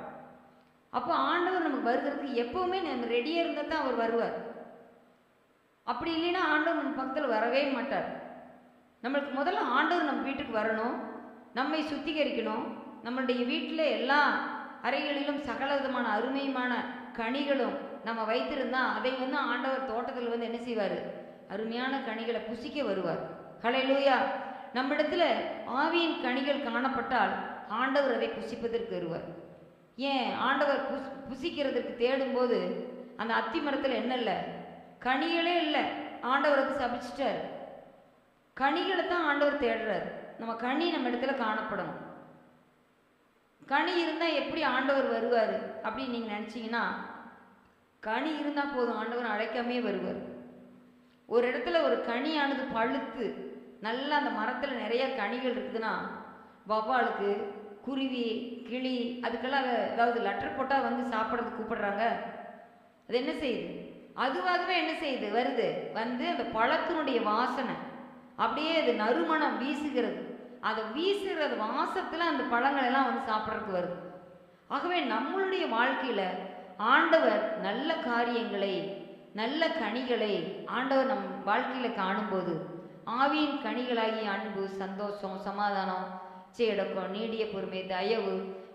அப்போ ஆண்டவர் நமக்கு வருகிறதுக்கு எப்பவுமே நம்ம ரெடியாக இருந்தால் தான் அவர் வருவார். அப்படி இல்லைன்னா ஆண்டவர் நம்ம பக்கத்தில் வரவே மாட்டார். நம்மளுக்கு முதல்ல ஆண்டவர் நம்ம வீட்டுக்கு வரணும், நம்மை சுத்திகரிக்கணும். நம்மளுடைய வீட்டில் எல்லா அறைகளிலும் சகல விதமான அருமையான கனிகளும் நம்ம வைத்திருந்தா அதை ஆண்டவர் தோட்டத்தில் என்ன செய்வார், அருமையான கனிகளை புசிக்க வருவார். ஹல்லேலூயா. நம்மிடத்துல ஆவியின் கனிகள் காணப்பட்டால் ஆண்டவர் அதை புசிப்பதற்கு வருவார். ஏன் ஆண்டவர் புசிக்கிறதுக்கு தேடும்போது அந்த அத்தி மரத்தில் என்ன இல்லை, கனிகளே இல்லை. ஆண்டவர் அதை சபிச்சிட்டார். கனிகளை தான் ஆண்டவர் தேடுறார். நம்ம கனி நம்ம இடத்துல காணப்படணும். கனி இருந்தால் எப்படி ஆண்டவர் வருவார் அப்படின்னு நீங்கள் நினச்சிங்கன்னா, கனி இருந்தால் போதும், ஆண்டவர் அழைக்காமே வருவார். ஒரு இடத்துல ஒரு கனியானது பழுத்து நல்லா அந்த மரத்தில் நிறைய கனிகள் இருக்குதுன்னா வவ்வாலுக்கு, குருவி, கிளி அதுக்கெல்லாம் ஏதாவது லெட்டர் போட்டால் சாப்பிட்றதுக்கு கூப்பிடுறாங்க. அது என்ன செய்யுது, அதுவாகவே என்ன செய்யுது, வருது. அந்த பழத்தினுடைய வாசனை அப்படியே அது நறுமணம் வீசுகிறது. அதை வீசுகிறது வாசத்தில் அந்த பழங்கள் எல்லாம் சாப்பிட்றதுக்கு வருது. ஆகவே நம்மளுடைய வாழ்க்கையில் ஆண்டவர் நல்ல காரியங்களை, நல்ல கனிகளை ஆண்டவர் நம் வாழ்க்கையில் காணும்போது ஆவியின் கனிகளாகி அன்பு, சந்தோஷம், சமாதானம், சேடக்கம், நீடிய பொறுமை, தயவு,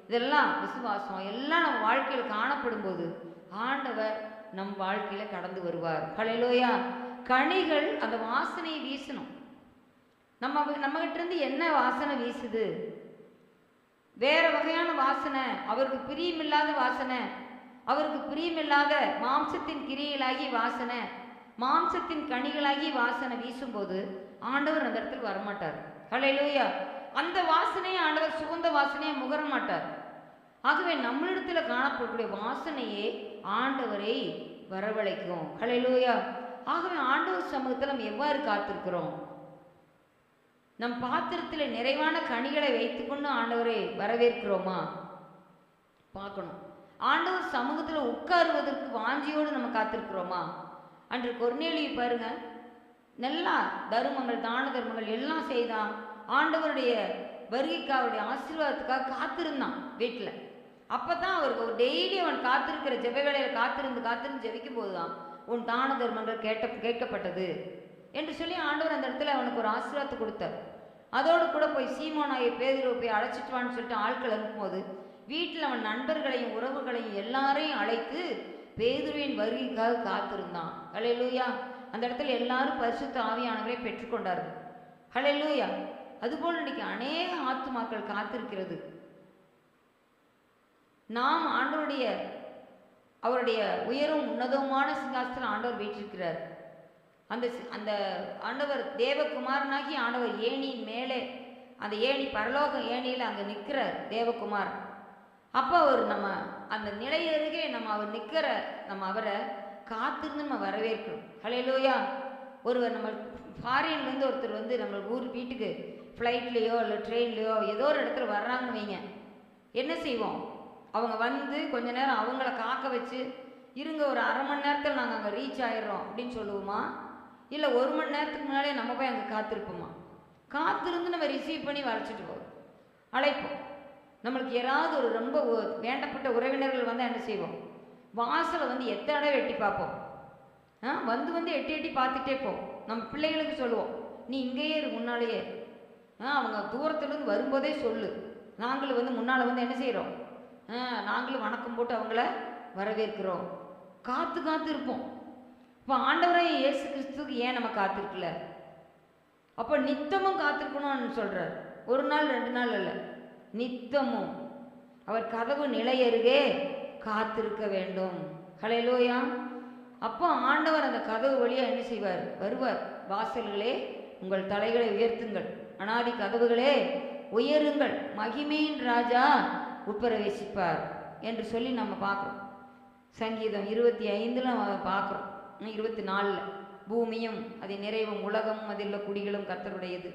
இதெல்லாம் விசுவாசம் எல்லாம் நம்ம வாழ்க்கையில் காணப்படும் போது ஆண்டவர் நம் வாழ்க்கையில கடந்து வருவார். ஹல்லேலூயா. கனிகள் அந்த வாசனையை வீசணும். நம்மகிட்ட இருந்து என்ன வாசனை வீசுது, வேற வகையான வாசனை, அவருக்கு பிரியமில்லாத வாசனை, அவருக்கு பிரியமில்லாத மாம்சத்தின் கிரியைகளாகி வாசனை, மாம்சத்தின் கனிகளாகி வாசனை வீசும்போது ஆண்டவர் அந்த இடத்துக்கு வரமாட்டார். ஹல்லேலூயா. அந்த வாசனையை ஆண்டவர் சுகந்த வாசனையை முகர மாட்டார். ஆகவே நம்மளிடத்துல காணப்படக்கூடிய வாசனையே ஆண்டவரை வரவழைக்கும். ஹல்லேலூயா. ஆகவே ஆண்டவர் சமூகத்தில் நம்ம எவ்வாறு காத்திருக்கிறோம், நம் பாத்திரத்தில் நிறைவான கனிகளை வைத்துக்கொண்டு ஆண்டவரை வரவேற்கிறோமா பார்க்கணும். ஆண்டவர் சமூகத்தில் உட்காருவதற்கு வாஞ்சியோடு நம்ம காத்திருக்கிறோமா? அன்று கொர்நேலியை பாருங்க, நல்லா தர்மங்கள், தான தர்மங்கள் எல்லாம் செய்தான். ஆண்டவருடைய வருகைக்காக, அவருடைய ஆசீர்வாதத்துக்காக காத்திருந்தான் வீட்டில். அப்பதான் அவருக்கு டெய்லி அவன் காத்திருக்கிற ஜெப வேளையில் காத்திருந்து ஜெபிக்கும் போதுதான் உன் தான தர்மங்கள் கேட்கப்பட்டது என்று சொல்லி ஆண்டவர் அந்த இடத்துல அவனுக்கு ஒரு ஆசீர்வாதத்தை கொடுத்தார். அதோடு கூட போய் சீமோனாகிய பேதுருவை போய் அழைச்சிட்டு வான்னு சொல்லிட்டு ஆட்கள் அனுப்பும்போது வீட்டில் அவன் நண்பர்களையும் உறவுகளையும் எல்லாரையும் அழைத்து பேதுருவின் வருகைக்காக காத்திருந்தான். ஹல்லேலூயா. அந்த இடத்துல எல்லாரும் பரிசுத்த ஆவியானவரை பெற்றுக்கொண்டார்கள். ஹல்லேலூயா. அதுபோல் இன்னைக்கு அநேக ஆத்துமாக்கள் காத்திருக்கிறது. நாம் அவருடைய உயரும் உன்னதமான சிங்காசனத்தில் ஆண்டவர் வீற்றிருக்கிறார். அந்த ஆண்டவர் தேவகுமாரனாகி ஆண்டவர் ஏணியின் மேலே, அந்த ஏணி பரலோக ஏணியில் அங்கே நிற்கிறார் தேவகுமார். அப்போ அவர் நம்ம அந்த நிலை அருகே அவர் நிற்கிற அவரை காத்திருந்து நம்ம வரவேற்கணும். ஹல்லேலூயா. ஒருவர் நம்ம ஃபாரின்லேருந்து ஒருத்தர் நம்ம வீட்டுக்கு ஃப்ளைட்லேயோ இல்லை ட்ரெயின்லேயோ ஏதோ ஒரு இடத்துல வர்றாங்கன்னு வைங்க, என்ன செய்வோம்? அவங்க கொஞ்ச நேரம் அவங்கள காக்க வச்சு இருங்க, ஒரு அரை மணி நேரத்தில் நாங்கள் அங்கே ரீச் ஆயிடுறோம் அப்படின்னு சொல்லுவோமா? இல்லை 1 மணி நேரத்துக்கு முன்னாலே நம்ம போய் அங்கே காத்திருப்போமா? காத்திருந்து நம்ம ரிசீவ் பண்ணி வரைச்சிட்டு போவோம், அழைப்போம். நம்மளுக்கு யாராவது ஒரு ரொம்ப வேண்டப்பட்ட உறவினர்கள் வந்தால் என்ன செய்வோம்? வாசலை எத்தனை தடவை எட்டி பார்ப்போம். எட்டி பார்த்துட்டே போவோம். நம்ம பிள்ளைகளுக்கு சொல்லுவோம், நீ இங்கேயே இரு, முன்னாலேயே. அவங்க தூரத்துலேருந்து வரும்போதே சொல்லு. நாங்களும் முன்னால் என்ன செய்கிறோம்? நாங்களும் வணக்கம் போட்டு அவங்கள வரவேற்கிறோம். காத்து இருப்போம். இப்போ ஆண்டவராக இயேசு கிறிஸ்துக்கு ஏன் நம்ம காத்திருக்கல? அப்போ நித்தமும் காத்திருக்கணும்னு சொல்கிறார். 1 நாள் 2 நாள் இல்லை, நித்தமும் அவர் கதவு நிலையருகே காத்திருக்க வேண்டும். ஹல்லேலூயா. அப்போ ஆண்டவர் அந்த கதவு வழியாக என்ன செய்வார்? வருவார். வாசல்களே உங்கள் தலைகளை உயர்த்துங்கள், அனாதி கதவுகளே உயருங்கள், மகிமையின் ராஜா உட்பிரவேசிப்பார் என்று சொல்லி நம்ம பார்க்குறோம். சங்கீதம் 25 நம்ம பார்க்குறோம். 24 பூமியும் அதை நிறைவும் உலகமும் அதில் குடிகளும் கர்த்தருடையது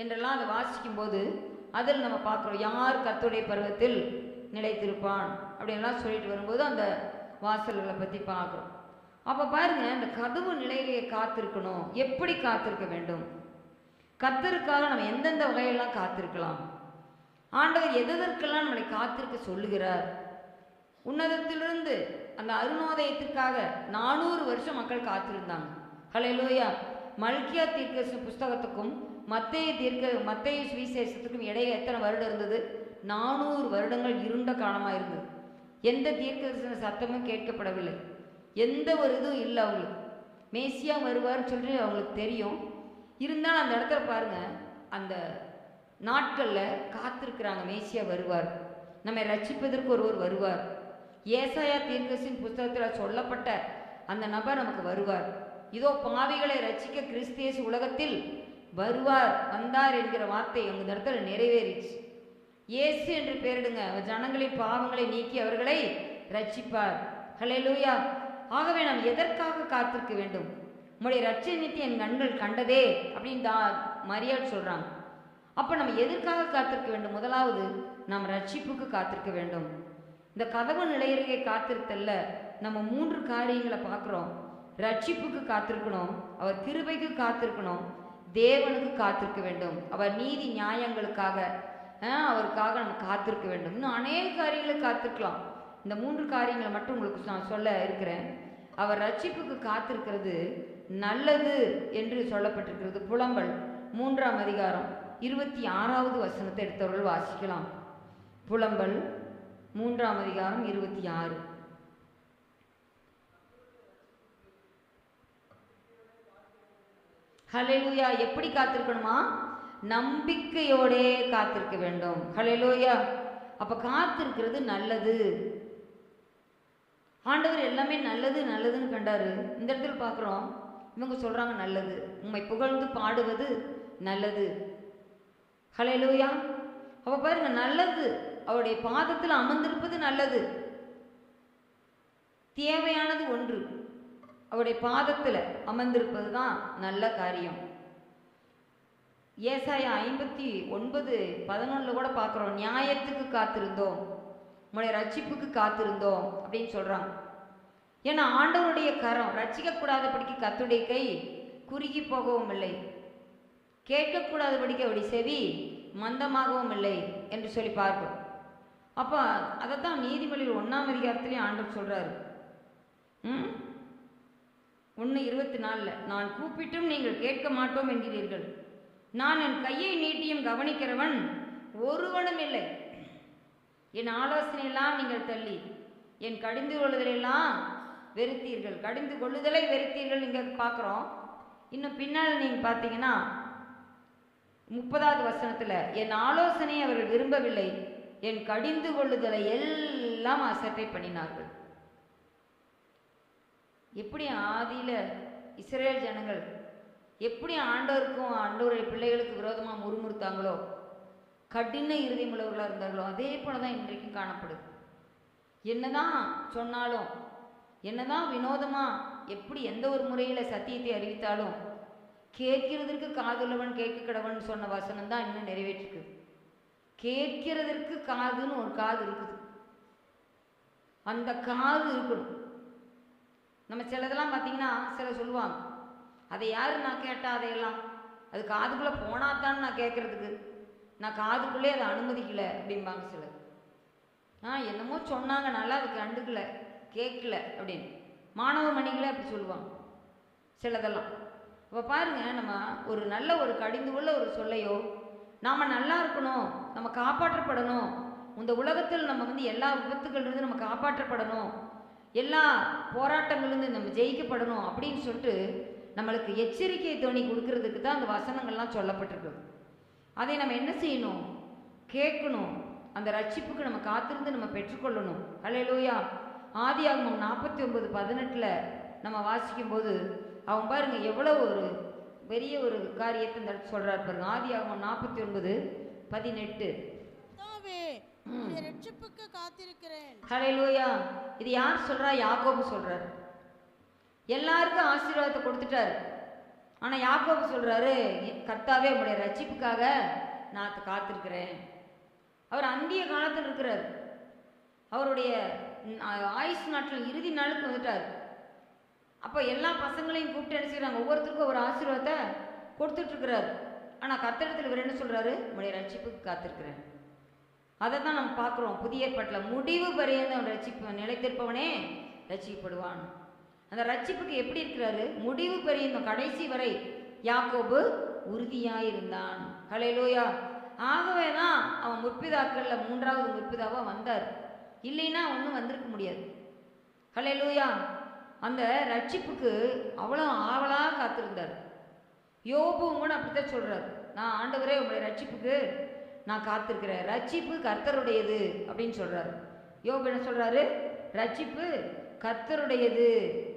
என்றெல்லாம் அதை வாசிக்கும்போது அதில் நம்ம பார்க்குறோம், யார் கர்த்தருடைய பருவத்தில் நிலைத்திருப்பான் அப்படின்லாம் சொல்லிட்டு வரும்போது அந்த வாசல்களை பற்றி பார்க்குறோம். அப்போ பாருங்க, இந்த கதவு நிலையிலேயே காத்திருக்கணும். எப்படி காத்திருக்க வேண்டும்? கர்த்தருக்காக நம்ம எந்தெந்த வகையெல்லாம் காத்திருக்கலாம்? ஆண்டவர் எதற்கெல்லாம் நம்மளை காத்திருக்க சொல்லுகிறார்? உன்னதத்திலிருந்து அந்த அருணோதயத்திற்காக 400 வருஷம் மக்கள் காத்திருந்தாங்க. ஹல்லேலூயா. மல்கியா தீர்க்க புஸ்தகத்துக்கும் மத்தேயு சுவிசேஷத்துக்கும் இடையே எத்தனை வருடம் இருந்தது? 400 வருடங்கள் இருண்ட காலமாக இருந்தது. எந்த தீர்க்க சத்தமும் கேட்கப்படவில்லை. எந்த ஒரு இதுவும் இல்லை. அவங்களுக்கு மேசியா வருவார்னு சொல்லி அவங்களுக்கு தெரியும். இருந்தாலும் அந்த இடத்துல பாருங்க, அந்த நாட்களில் காத்திருக்கிறாங்க. மேசியா வருவார், நம்மை ரட்சிப்பதற்கு ஒருவர் வருவார். ஏசாயா தீர்க்கதரிசியின் புஸ்தகத்தில் சொல்லப்பட்ட அந்த நபர் நமக்கு வருவார். இதோ பாவிகளை ரட்சிக்க கிறிஸ்து இயேசு உலகத்தில் வந்தார் என்கிற வார்த்தை அந்த இடத்துல நிறைவேறிச்சு. இயேசு என்று பெயரிடுங்க, ஜனங்களின் பாவங்களை நீக்கி அவர்களை ரட்சிப்பார். ஹல்லேலூயா. ஆகவே நாம் எதற்காக காத்திருக்க வேண்டும்? உம்முடைய ரட்சணியத்தை என் கண்கள் கண்டதே அப்படின்னு மரியாள் சொல்றாங்க. அப்போ நம்ம எதற்காக காத்திருக்க வேண்டும்? முதலாவது நாம் ரட்சிப்புக்கு காத்திருக்க வேண்டும். இந்த கதவு நிலையருகே காத்திருத்தல்ல நம்ம 3 காரியங்களை பார்க்குறோம். ரட்சிப்புக்கு காத்திருக்கணும், அவர் கிருபைக்கு காத்திருக்கணும், தேவனுக்கு காத்திருக்க வேண்டும், அவர் நீதி நியாயங்களுக்காக அவருக்காக நம்ம காத்திருக்க வேண்டும். இன்னும் அநேக காரியங்களுக்கு காத்திருக்கலாம். இந்த 3 காரியங்களை மட்டும் உங்களுக்கு நான் சொல்ல இருக்கிறேன். அவர் ரட்சிப்புக்கு காத்திருக்கிறது நல்லது என்று சொல்லப்பட்டிருக்கிறது. புலம்பல் 3ஆம் அதிகாரம் 26வது வசனத்தை எடுத்தவர்கள் வாசிக்கலாம். புலம்பல் 3ஆம் அதிகாரம் 26. ஹல்லேலூயா. எப்படி காத்திருக்கணுமா? நம்பிக்கையோடே காத்திருக்க வேண்டும். ஹல்லேலூயா. அப்ப காத்திருக்கிறது நல்லது. ஆண்டவர் எல்லாமே நல்லது நல்லதுன்னு கண்டாரு. இந்த இடத்துல பார்க்குறோம், இவங்க சொல்றாங்க நல்லது, உம்மை புகழ்ந்து பாடுவது நல்லது. ஹல்லேலூயா. அப்ப பாருங்க, நல்லது, அவருடைய பாதத்தில் அமர்ந்திருப்பது நல்லது, தேவையானது ஒன்று. அவருடைய பாதத்தில் அமர்ந்திருப்பது தான் நல்ல காரியம். ஏசாயா 59:11 கூட பார்க்குறோம், நியாயத்துக்கு காத்திருந்தோம், உங்களுடைய ரட்சிப்புக்கு காத்திருந்தோம் அப்படின்னு சொல்றாங்க. ஏன்னா ஆண்டவருடைய கரம் ரட்சிக்கக்கூடாதபடிக்கு கர்த்தருடைய கை குறுகி போகவும் இல்லை, கேட்கக்கூடாதபடிக்கு அவருடைய செவி மந்தமாகவும் இல்லை என்று சொல்லி பார்க்கிறோம். அப்போ அதைத்தான் நீதிமொழியில் 1ஆம் அதிகாரத்திலேயே ஆண்டவர் சொல்கிறாரு. 1:24 நான் கூப்பிட்டும் நீங்கள் கேட்க மாட்டோம் என்கிறீர்கள், நான் என் கையை நீட்டியும் கவனிக்கிறவன் ஒருவனும் இல்லை. என் ஆலோசனையெல்லாம் நீங்கள் தள்ளி என் கடிந்து கொள்ளுதலெல்லாம் வெறுத்தீர்கள். கடிந்து கொள்ளுதலை வெறுத்தீர்கள் இங்கே பார்க்குறோம். இன்னும் பின்னால் நீங்கள் பார்த்தீங்கன்னா 30வது வசனத்தில் என் ஆலோசனையை அவர்கள் விரும்பவில்லை, என் கடிந்து கொள்ளுதலை எல்லாம் அசட்டை பண்ணினார்கள். எப்படி ஆதியில் இஸ்ரேல் ஜனங்கள் எப்படி ஆண்டவருக்கும் ஆண்டவருடைய பிள்ளைகளுக்கு விரோதமாக முறுமுறுத்தாங்களோ, கடின இருதயம் உள்ளவர்களாக இருந்தார்களோ, அதே போல தான் இன்றைக்கும் காணப்படுது. என்னதான் சொன்னாலும், என்னதான் வினோதமாக எப்படி எந்த ஒரு முறையில் சத்தியத்தை அறிவித்தாலும், கேட்கிறதற்கு காதுள்ளவன் கேட்க கடவன் சொன்ன வசனம் தான் இன்னும் நிறைவேற்றிருக்கு. கேட்கிறதற்கு காதுன்னு ஒரு காது இருக்குது, அந்த காது இருக்கணும். நம்ம சிலதெல்லாம் பார்த்தீங்கன்னா சிலர் சொல்லுவாங்க, அதை யாரு நான் கேட்டால் அதையெல்லாம் அது காதுக்குள்ளே போனாதான் நான் கேட்குறதுக்கு, நான் காதுக்குள்ளே அதை அனுமதிக்கலை அப்படிம்பாங்க சிலர். என்னமோ சொன்னாங்க, நல்லா அதை கண்டுக்கல கேட்கல அப்படின்னு மாணவ மணிகளே அப்படி சொல்லுவாங்க சிலதெல்லாம். இப்போ பாருங்கள், நம்ம ஒரு நல்ல ஒரு கடிந்து உள்ள ஒரு சொல்லையோ, நாம் நல்லா இருக்கணும், நம்ம காப்பாற்றப்படணும், இந்த உலகத்தில் நம்ம எல்லா விபத்துகள்லேருந்து நம்ம காப்பாற்றப்படணும், எல்லா போராட்டங்கள்லேருந்து நம்ம ஜெயிக்கப்படணும் அப்படின்னு சொல்லிட்டு நம்மளுக்கு எச்சரிக்கை தோணி கொடுக்கறதுக்கு தான் அந்த வசனங்கள்லாம் சொல்லப்பட்டிருக்கு. அதை நம்ம என்ன செய்யணும்? கேட்கணும். அந்த ரட்சிப்புக்கு நம்ம காத்திருந்து நம்ம பெற்றுக்கொள்ளணும். அல்லேலூயா. ஆதியாகமம் 49:18 நம்ம வாசிக்கும்போது அவன் பாருங்க எவ்வளோ ஒரு பெரிய ஒரு காரியத்தை சொல்றார் பாருங்க. ஆதியாகமம் 49:18 ஹல்லேலூயா. இது யார் சொல்றா? யாக்கோபு சொல்றாரு. எல்லாருக்கும் ஆசீர்வாதத்தை கொடுத்துட்டாரு. ஆனால் யாக்கோபு சொல்றாரு, கர்த்தாவே உங்களுடைய ரட்சிப்புக்காக நான் காத்திருக்கிறேன். அவர் அந்திய காலத்தில் இருக்கிறார். அவருடைய ஆயுஷ் நாட்டில் இறுதி நாளுக்கு வந்துட்டார். அப்போ எல்லா பசங்களையும் கூப்பிட்டு என்ன செய்கிறாங்க? ஒவ்வொருத்தருக்கும் ஒரு ஆசீர்வாதத்தை கொடுத்துட்ருக்கிறார். ஆனால் கர்த்தரிடத்தில் இவர் என்ன சொல்கிறாரு? உங்களுடைய ரட்சிப்புக்கு காத்திருக்கிறேன். அதை தான் நம்ம பார்க்குறோம் புதிய ஏற்பாட்டில். முடிவு பரியந்த அவன் ரட்சிப்பு நிலைத்திருப்பவனே ரட்சிக்கப்படுவான். அந்த ரட்சிப்புக்கு எப்படி இருக்கிறாரு? முடிவு பரியந்தம் கடைசி வரை யாக்கோபு உறுதியாயிருந்தான். ஹல்லேலூயா. ஆகவே தான் அவன் முற்பிதாக்களில் 3வது முற்பிதாவாக வந்தார். இல்லைன்னா ஒன்றும் வந்திருக்க முடியாது. ஹல்லேலூயா. அந்த ரட்சிப்புக்கு அவ்வளோ ஆவலாக காத்திருந்தார். யோபுவும் கூட அப்படித்தான் சொல்கிறார், நான் ஆண்டவரே உங்களுடைய ரட்சிப்புக்கு நான் காத்திருக்கிறேன், ரட்சிப்பு கர்த்தருடையது அப்படின்னு சொல்கிறார். யோபு என்ன சொல்கிறாரு? ரட்சிப்பு கர்த்தருடையது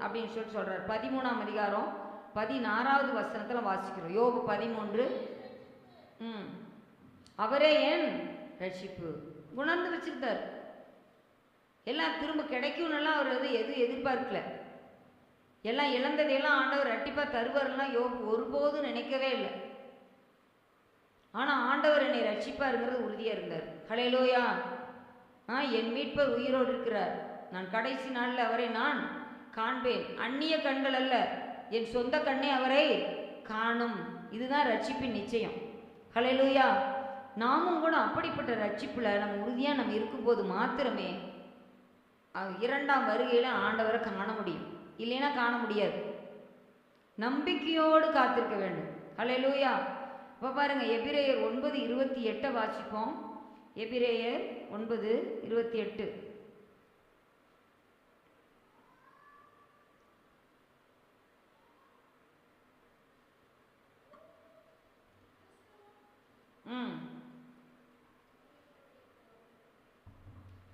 அப்படின்னு சொல்கிறார். 13ஆம் அதிகாரம் 16வது வசனத்தில் வாசிக்கிறோம். யோபு 13. அவரே என் ரட்சிப்பு உணர்ந்து வச்சிருந்தார். எல்லாம் திரும்ப கிடைக்கும்னுலாம் அவர் எதுவும் எதிர்பார்க்கல. எல்லாம் இழந்ததையெல்லாம் ஆண்டவர் ரெட்டிப்பாக தருவார்லாம் யோபு ஒருபோதும் நினைக்கவே இல்லை. ஆனால் ஆண்டவர் என்னை ரட்சிப்பாருங்கிறது உறுதியாக இருந்தார். ஹல்லேலூயா. என் மீட்பர் உயிரோடு இருக்கிறார், நான் கடைசி நாளில் அவரை நான் காண்பேன். அந்நிய கண்கள் அல்ல, என் சொந்த கண்ணே அவரை காணும். இதுதான் ரட்சிப்பின் நிச்சயம். ஹல்லேலூயா. நாமும் கூட அப்படிப்பட்ட ரட்சிப்பில் நம்ம உறுதியாக நம்ம இருக்கும்போது மாத்திரமே 2ஆம் வருகையில் ஆண்டவரை காண முடியும். இல்லைன்னா காண முடியாது. நம்பிக்கையோடு காத்திருக்க வேண்டும். ஹல்லேலூயா. இப்போ பாருங்க, எபிரேயர் 9:28 வாசிப்போம். எபிரேயர் 9:28.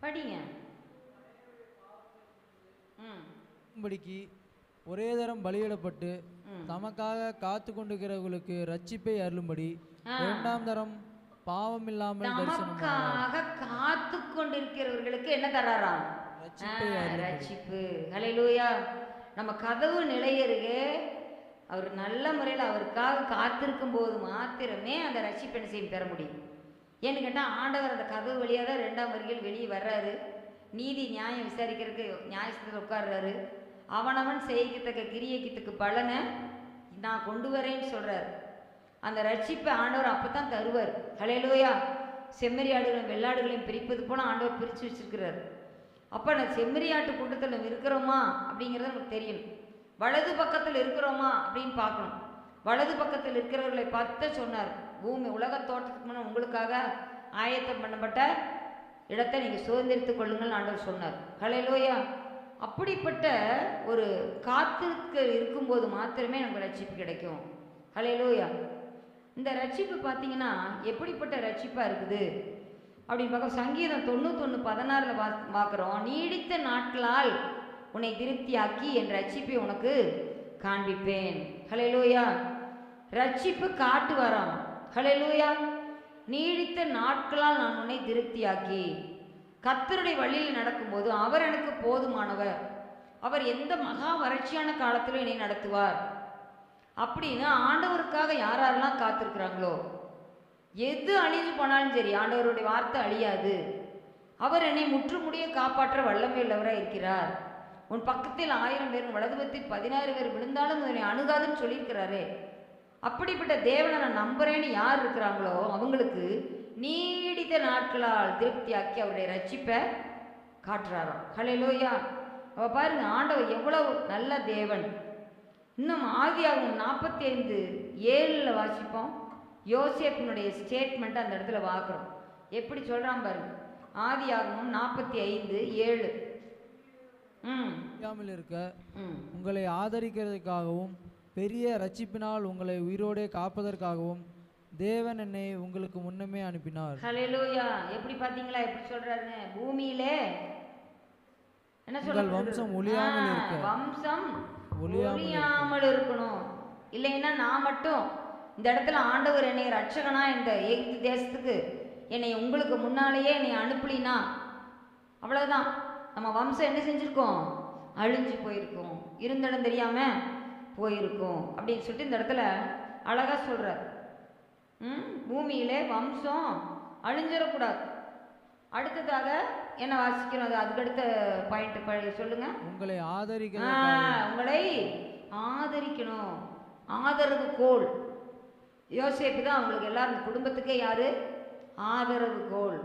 படிங்க. ஒரே தரம் பலியிடப்பட்டு தமக்காக காத்து கொண்டிருக்கிறவர்களுக்கு ரட்சிப்பை அருளும்படி 2ஆம் தரம் பாவம் இல்லாமல் தமக்காக காத்து கொண்டிருக்கிறவர்களுக்கு என்ன தராராம்? ரட்சிப்பு. ஹல்லேலூயா. நம்ம கதவு நிலையருகே அவர் நல்ல முறையில் அவருக்காக காத்திருக்கும் போது மாத்திரமே அந்த ரட்சிப்பை என்ன செய்ய பெற முடியும். ஏன்னு கேட்டால் ஆண்டவர் அந்த கதவு வழியாக தான் 2ஆம் வருகையில் வெளியே வர்றாரு. நீதி நியாயம் விசாரிக்கிறதுக்கு நியாயத்தில் உட்கார்றாரு. அவனவன் செய்யத்தக்க கிரியைக்கு பலனை நான் கொண்டு வரேன்னு சொல்கிறார். அந்த ரட்சிப்பை ஆண்டவர் அப்போ தான் தருவார். ஹல்லேலூயா. செம்மறியாடுகளையும் வெள்ளாடுகளையும் பிரிப்பது போல ஆண்டவர் பிரித்து வச்சிருக்கிறார். அப்போ நான் செம்மறியாட்டு கூட்டத்தில் நம்ம இருக்கிறோமா அப்படிங்கிறத நமக்கு தெரியணும். வலது பக்கத்தில் இருக்கிறோமா அப்படின்னு பார்க்கணும். வலது பக்கத்தில் இருக்கிறவர்களை பார்த்து சொன்னார், பூமி உலக தோட்டத்துக்கு முன்னே உங்களுக்காக ஆயத்தம் பண்ணப்பட்ட இடத்தை நீங்கள் சுதந்திரித்துக் கொள்ளுங்கள் ஆண்டவர் சொன்னார். ஹல்லேலூயா. அப்படிப்பட்ட ஒரு காத்திருக்க இருக்கும்போது மாத்திரமே நமக்கு ரட்சிப்பு கிடைக்கும். ஹல்லேலூயா. இந்த ரட்சிப்பு பார்த்தீங்கன்னா எப்படிப்பட்ட ரட்சிப்பாக இருக்குது அப்படின்னு பார்க்க சங்கீதம் 91:16 பார்க்குறோம். நீடித்த நாட்களால் உன்னை திருப்தியாக்கி என் ரட்சிப்பை உனக்கு காண்பிப்பேன். ஹல்லேலூயா. ரட்சிப்பு காட்டு வராம். ஹல்லேலூயா. நீடித்த நாட்களால் நான் உன்னை திருப்தியாக்கி, கர்த்தருடைய வழியில் நடக்கும்போது அவர் எனக்கு போதுமானவர், அவர் எந்த மகா வறட்சியான காலத்திலும் என்னை நடத்துவார் அப்படின்னு ஆண்டவருக்காக யாரெல்லாம் காத்திருக்கிறாங்களோ, எது அழிஞ்சு போனாலும் சரி ஆண்டவருடைய வார்த்தை அழியாது. அவர் என்னை முற்றுமுடிய காப்பாற்ற வல்லமை உள்ளவராக இருக்கிறார். உன் பக்கத்தில் 1000 பேர் வலதுபத்தில் 16 பேர் விழுந்தாலும் என்னை அணுகாதுன்னு சொல்லியிருக்கிறாரே. அப்படிப்பட்ட தேவனை நான் நம்புறேன்னு யார் இருக்கிறாங்களோ அவங்களுக்கு நீடித்த நாட்களால் திருப்தியாக்கி அவருடைய ரட்சிப்பை காட்டுறாராம். ஹல்லேலூயா. அவ பாருங்க, ஆண்டவர் எவ்வளவு நல்ல தேவன். இன்னும் ஆதியாகமம் 45:7 வாசிப்போம். யோசேப்பினுடைய ஸ்டேட்மெண்ட் அந்த இடத்துல பார்க்குறோம். எப்படி சொல்றான் பாருங்க. ஆதியாகமம் 45:7. இருக்க உங்களை ஆதரிக்கிறதுக்காகவும் பெரிய ரட்சிப்பினால் உங்களை உயிரோடே காப்பதற்காகவும் தேவன் என்னை உங்களுக்கு முன்னமே அனுப்பினார். ஹல்லேலூயா. எப்படி பாத்தீங்களா எப்படி சொல்றாருங்க? பூமியிலே என்ன சொல்றாரு? வம்சம் ஒளியாமல் இருக்க, வம்சம் ஒளியாமல் இருக்கணும். இல்லைன்னா நான் மட்டும் இந்த இடத்துல ஆண்டவர் என்னை ரட்சகனா இந்த எகிப்து தேசத்துக்கு என்னை உங்களுக்கு முன்னாலேயே என்னை அனுப்பலினா அவ்வளவுதான், நம்ம வம்சம் என்ன செஞ்சிருக்கோம்? அழிஞ்சு போயிருக்கோம், இருந்திடம் தெரியாம போயிருக்கோம் அப்படின்னு சொல்லிட்டு இந்த இடத்துல அழகா சொல்றார். பூமியிலே வம்சம் அழிஞ்சிடக்கூடாது. அடுத்ததாக என்ன வாசிக்கணும்? அது அதுக்கடுத்த பாயிண்ட் சொல்லுங்க. உங்களை உங்களை ஆதரிக்கணும். ஆதரவு கோல் யோசேப்பு தான் அவங்களுக்கு எல்லாரும் குடும்பத்துக்கே யாரு? ஆதரவு கோல்.